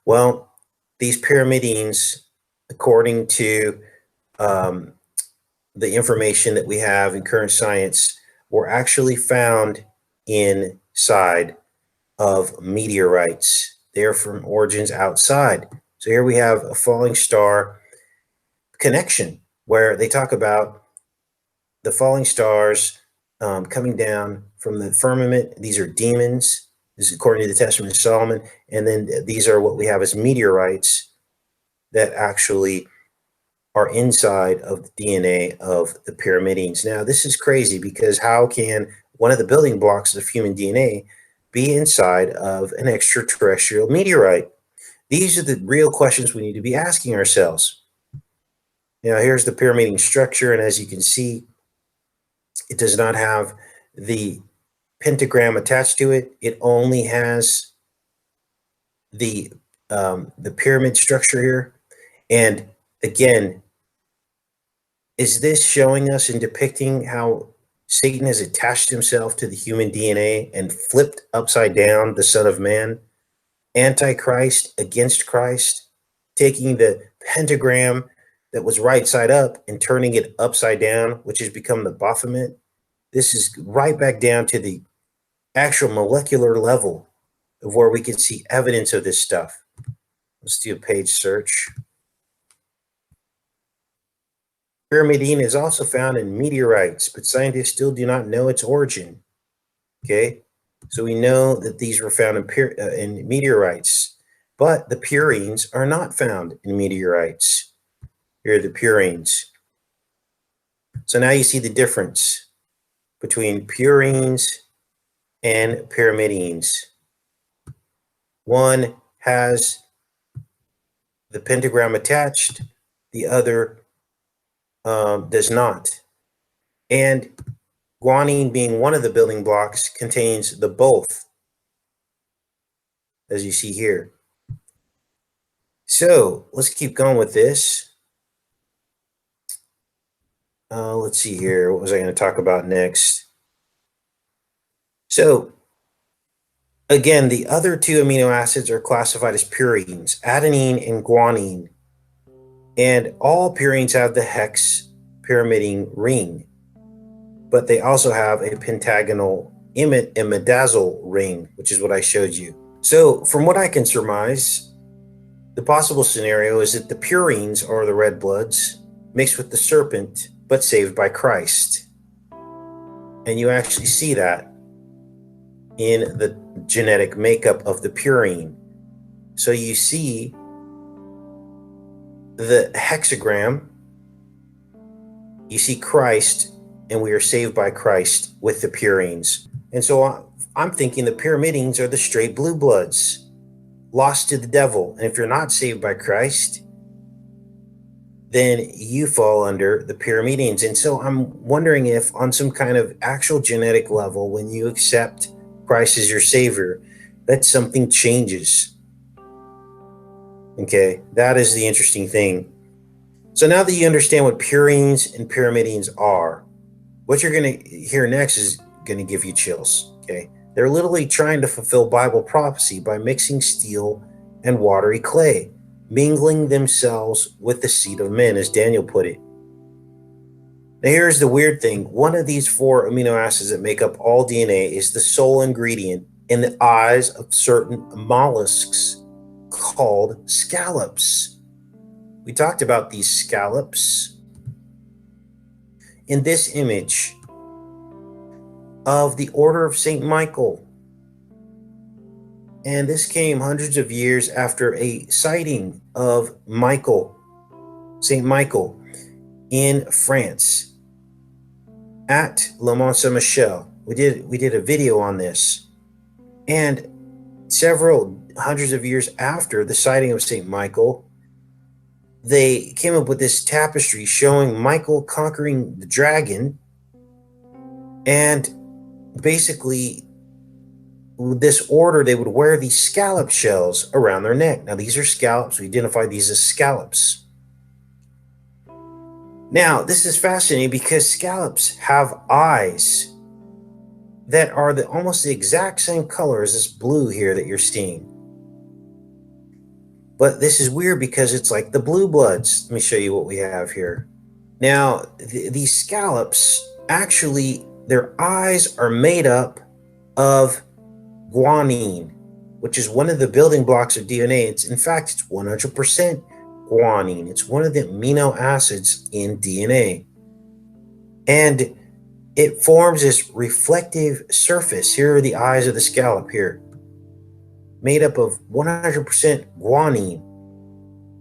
Well, these Pyramideans, according to the information that we have in current science, were actually found inside of meteorites. They're from origins outside. So here we have a falling star connection where they talk about the falling stars coming down from the firmament. These are demons. This is according to the Testament of Solomon. And then these are what we have as meteorites that actually are inside of the DNA of the Pyramideans. Now, this is crazy because how can one of the building blocks of human DNA be inside of an extraterrestrial meteorite? These are the real questions we need to be asking ourselves. Now, here's the Pyramidean structure, and as you can see, it does not have the pentagram attached to it. It only has the pyramid structure here. And again, is this showing us and depicting how Satan has attached himself to the human DNA and flipped upside down the Son of Man? Antichrist against Christ, taking the pentagram that was right side up and turning it upside down, which has become the Baphomet. This is right back down to the actual molecular level of where we can see evidence of this stuff. Let's do a page search. Pyramidine is also found in meteorites, but scientists still do not know its origin. Okay, so we know that these were found in meteorites, but the purines are not found in meteorites. Here are the purines. So now you see the difference between purines and pyramidenes. One has the pentagram attached, the other does not. And guanine, being one of the building blocks, contains the both, as you see here. So let's keep going with this. Let's see here. What was I going to talk about next? So again, the other two amino acids are classified as purines, adenine and guanine. And all purines have the hex pyrimidine ring, but they also have a pentagonal imidazole ring, which is what I showed you. So from what I can surmise, the possible scenario is that the purines, or the red bloods, mixed with the serpent, but saved by Christ. And you actually see that in the genetic makeup of the purine. So you see the hexagram, you see Christ, and we are saved by Christ with the purines. And so I'm thinking the pyramidenes are the straight blue bloods, lost to the devil. And if you're not saved by Christ, then you fall under the pyramidenes. And so I'm wondering if on some kind of actual genetic level, when you accept Christ as your savior, that something changes. Okay, that is the interesting thing. So now that you understand what purines and pyrimidines are, what you're going to hear next is going to give you chills. Okay, they're literally trying to fulfill Bible prophecy by mixing steel and watery clay, mingling themselves with the seed of men, as Daniel put it. Now here's the weird thing. One of these 4 amino acids that make up all DNA is the sole ingredient in the eyes of certain mollusks called scallops. We talked about these scallops in this image of the Order of St. Michael. And this came hundreds of years after a sighting of St. Michael in France at Le Mont Saint-Michel. We did a video on this. And several hundreds of years after the sighting of St. Michael, they came up with this tapestry showing Michael conquering the dragon, and basically with this order they would wear these scallop shells around their neck. Now these are scallops. We identify these as scallops. Now this is fascinating because scallops have eyes that are almost the exact same color as this blue here that you're seeing. But this is weird because it's like the blue bloods. Let me show you what we have here. Now, these scallops, actually, their eyes are made up of guanine, which is one of the building blocks of DNA. In fact, it's 100% guanine. It's one of the amino acids in DNA. And it forms this reflective surface. Here are the eyes of the scallop here, made up of 100% guanine.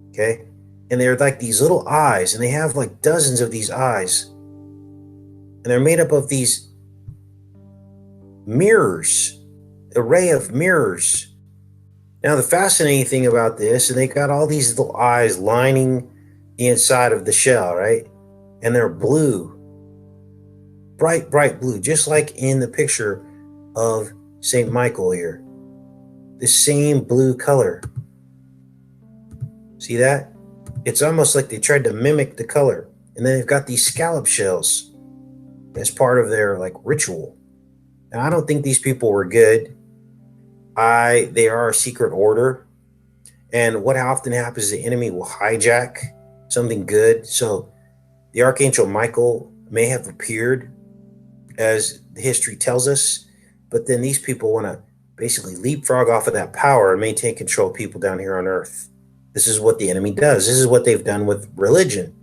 Okay, and they're like these little eyes, and they have like dozens of these eyes, and they're made up of these mirrors, array of mirrors. Now the fascinating thing about this, and they got all these little eyes lining the inside of the shell, right? And they're blue, bright blue, just like in the picture of St. Michael here. The same blue color. See that? It's almost like they tried to mimic the color. And then they've got these scallop shells as part of their like ritual. Now I don't think these people were good. They are a secret order. And what often happens is the enemy will hijack something good. So the Archangel Michael may have appeared, as the history tells us, but then these people want to basically leapfrog off of that power and maintain control of people down here on earth. This is what the enemy does. This is what they've done with religion.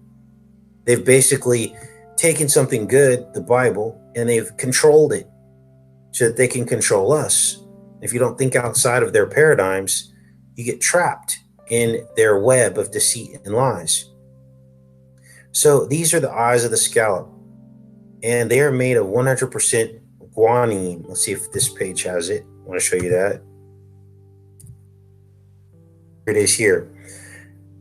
They've basically taken something good, the Bible, and they've controlled it so that they can control us. If you don't think outside of their paradigms, you get trapped in their web of deceit and lies. So these are the eyes of the scallop, and they are made of 100% guanine. Let's see if this page has it. I want to show you that. Here it is here.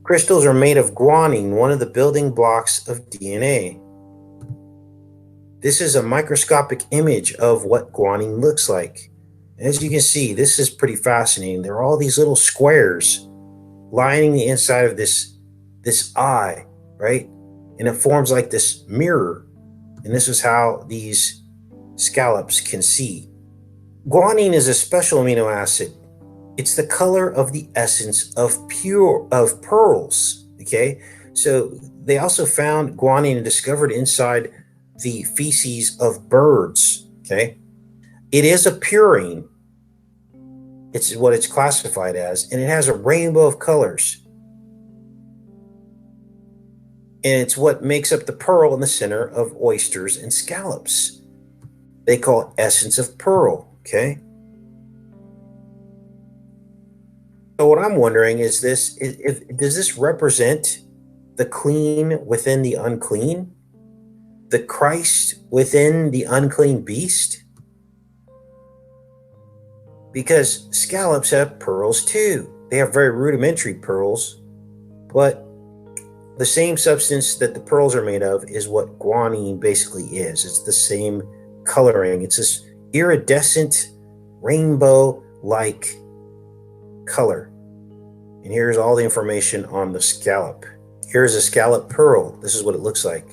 Crystals are made of guanine, one of the building blocks of DNA. This is a microscopic image of what guanine looks like. As you can see, this is pretty fascinating. There are all these little squares lining the inside of this eye, right? And it forms like this mirror. And this is how these scallops can see. Guanine is a special amino acid. It's the color of the essence of pearls. Okay, so they also found guanine discovered inside the feces of birds. Okay, it is a purine. It's what it's classified as, and it has a rainbow of colors. And it's what makes up the pearl in the center of oysters and scallops. They call it essence of pearl. Okay. So what I'm wondering is this: does this represent the clean within the unclean, the Christ within the unclean beast? Because scallops have pearls too. They have very rudimentary pearls, but the same substance that the pearls are made of is what guanine basically is. It's the same coloring. It's this iridescent rainbow-like color. And here's all the information on the scallop. Here's a scallop pearl. This is what it looks like.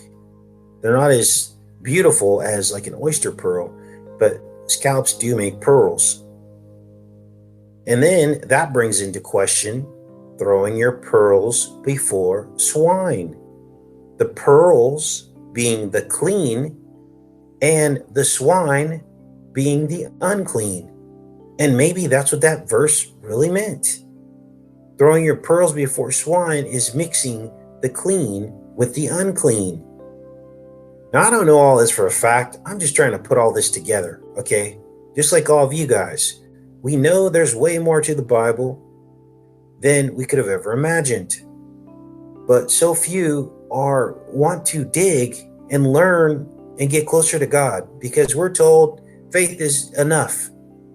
They're not as beautiful as like an oyster pearl, but scallops do make pearls. And then that brings into question throwing your pearls before swine. The pearls being the clean and the swine being the unclean. And maybe that's what that verse really meant. Throwing your pearls before swine is mixing the clean with the unclean. Now, I don't know all this for a fact. I'm just trying to put all this together, okay? Just like all of you guys. We know there's way more to the Bible than we could have ever imagined. But so few want to dig and learn and get closer to God, because we're told faith is enough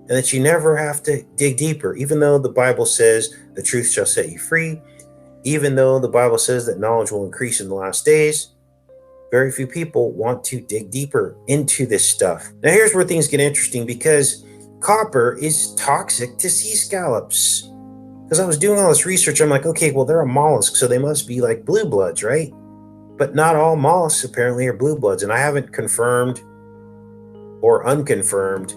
and that you never have to dig deeper, even though the Bible says the truth shall set you free, even though the Bible says that knowledge will increase in the last days. Very few people want to dig deeper into this stuff. Now, here's where things get interesting, because copper is toxic to sea scallops. Because I was doing all this research, I'm like, okay, well, they're a mollusk, so they must be like blue bloods, right? But not all mollusks apparently are blue bloods, and I haven't confirmed or unconfirmed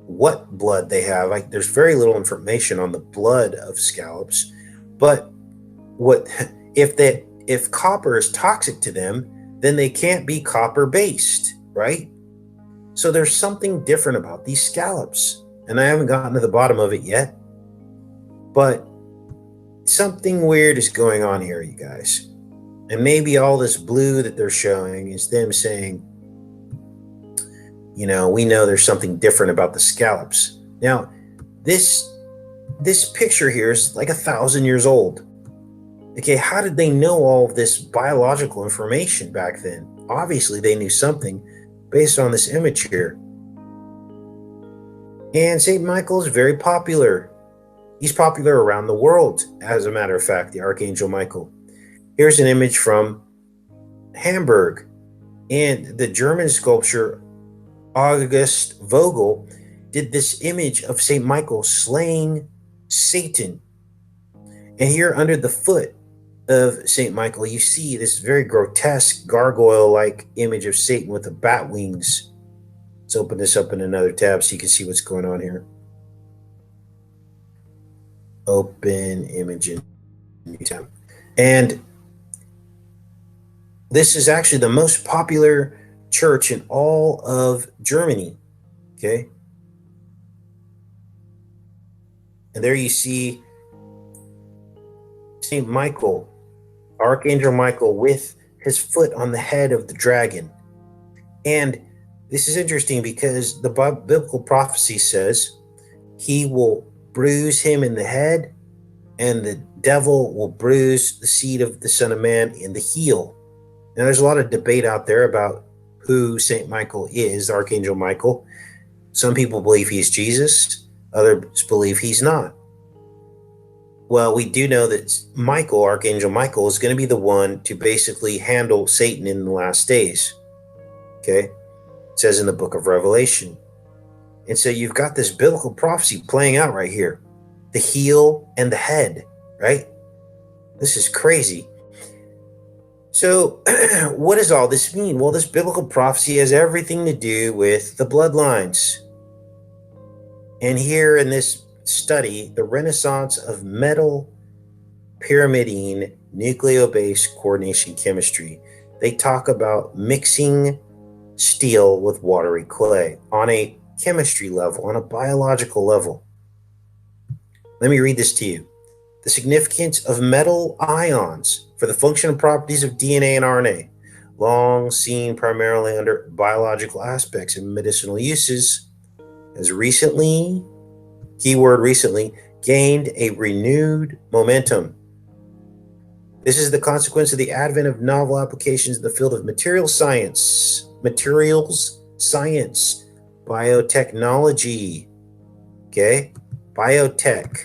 what blood they have. There's very little information on the blood of scallops. But if copper is toxic to them, then they can't be copper based, right? So there's something different about these scallops, and I haven't gotten to the bottom of it yet, but something weird is going on here, you guys. And maybe all this blue that they're showing is them saying, you know, we know there's something different about the scallops. Now, this picture here is like 1,000 years old. Okay, how did they know all of this biological information back then? Obviously, they knew something based on this image here. And St. Michael is very popular. He's popular around the world, as a matter of fact, the Archangel Michael. Here's an image from Hamburg. And the German sculptor August Vogel did this image of St. Michael slaying Satan. And here under the foot of St. Michael, you see this very grotesque gargoyle-like image of Satan with the bat wings. Let's open this up in another tab so you can see what's going on here. Open image in new tab. And this is actually the most popular church in all of Germany. Okay. And there you see St. Michael, Archangel Michael, with his foot on the head of the dragon. And this is interesting because the biblical prophecy says he will bruise him in the head, and the devil will bruise the seed of the Son of Man in the heel. Now, there's a lot of debate out there about who St. Michael is, Archangel Michael. Some people believe he's Jesus. Others believe he's not. Well, we do know that Michael, Archangel Michael, is going to be the one to basically handle Satan in the last days. Okay? It says in the book of Revelation. And so you've got this biblical prophecy playing out right here. The heel and the head, right? This is crazy. So what does all this mean? Well, this biblical prophecy has everything to do with the bloodlines. And here in this study, the renaissance of metal pyrimidine nucleobase coordination chemistry, they talk about mixing steel with watery clay on a chemistry level, on a biological level. Let me read this to you. The significance of metal ions for the functional properties of DNA and RNA, long seen primarily under biological aspects and medicinal uses, has recently, keyword recently, gained a renewed momentum. This is the consequence of the advent of novel applications in the field of materials science, biotechnology, okay, biotech,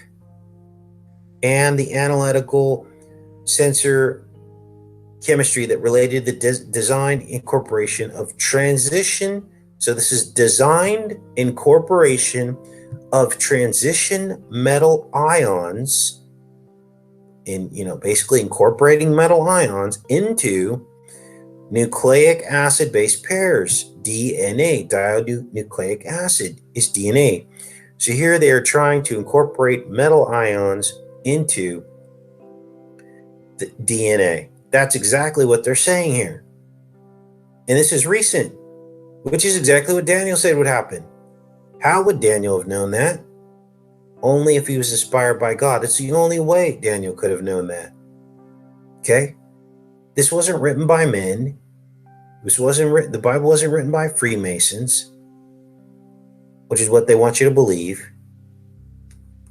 and the analytical sensor chemistry that related the designed incorporation of transition. So this is designed incorporation of transition metal ions basically incorporating metal ions into nucleic acid-based pairs, DNA. Dinucleic acid is DNA. So here they are trying to incorporate metal ions into the DNA. That's exactly what they're saying here. And this is recent, which is exactly what Daniel said would happen. How would Daniel have known that? Only if he was inspired by God. It's the only way Daniel could have known that. Okay? This wasn't written by men. The Bible wasn't written by Freemasons, which is what they want you to believe.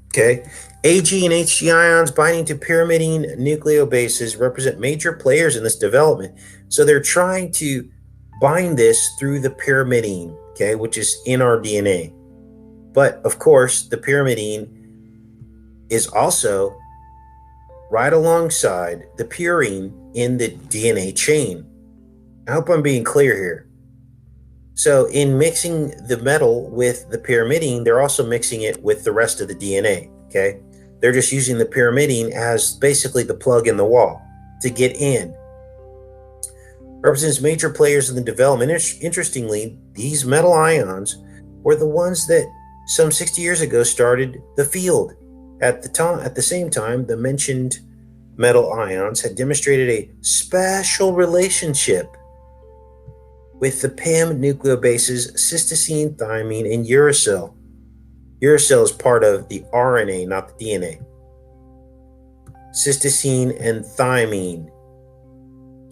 Okay? Ag and Hg ions binding to pyrimidine nucleobases represent major players in this development. So they're trying to bind this through the pyrimidine, okay, which is in our DNA. But of course, the pyrimidine is also right alongside the purine in the DNA chain. I hope I'm being clear here. So in mixing the metal with the pyrimidine, they're also mixing it with the rest of the DNA, okay? They're just using the pyrimidine as basically the plug in the wall to get in. Represents major players in the development. Interestingly, these metal ions were the ones that some 60 years ago started the field. At the same time, the mentioned metal ions had demonstrated a special relationship with the PIM nucleobases cytosine, thymine, and uracil. Uracil is part of the RNA, not the DNA. Cytosine and thymine.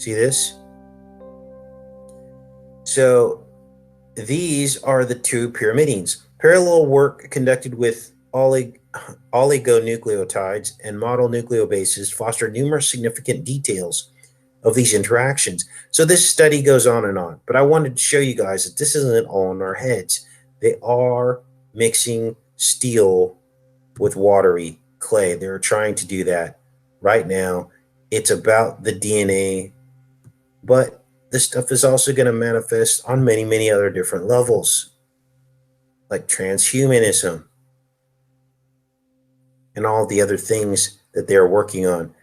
See this? So these are the two pyrimidines. Parallel work conducted with oligonucleotides and model nucleobases fostered numerous significant details of these interactions. So this study goes on, but I wanted to show you guys that this isn't all in our heads. They are mixing steel with watery clay. They're trying to do that right now. It's about the DNA, but this stuff is also going to manifest on many, many other different levels, like transhumanism and all the other things that they're working on.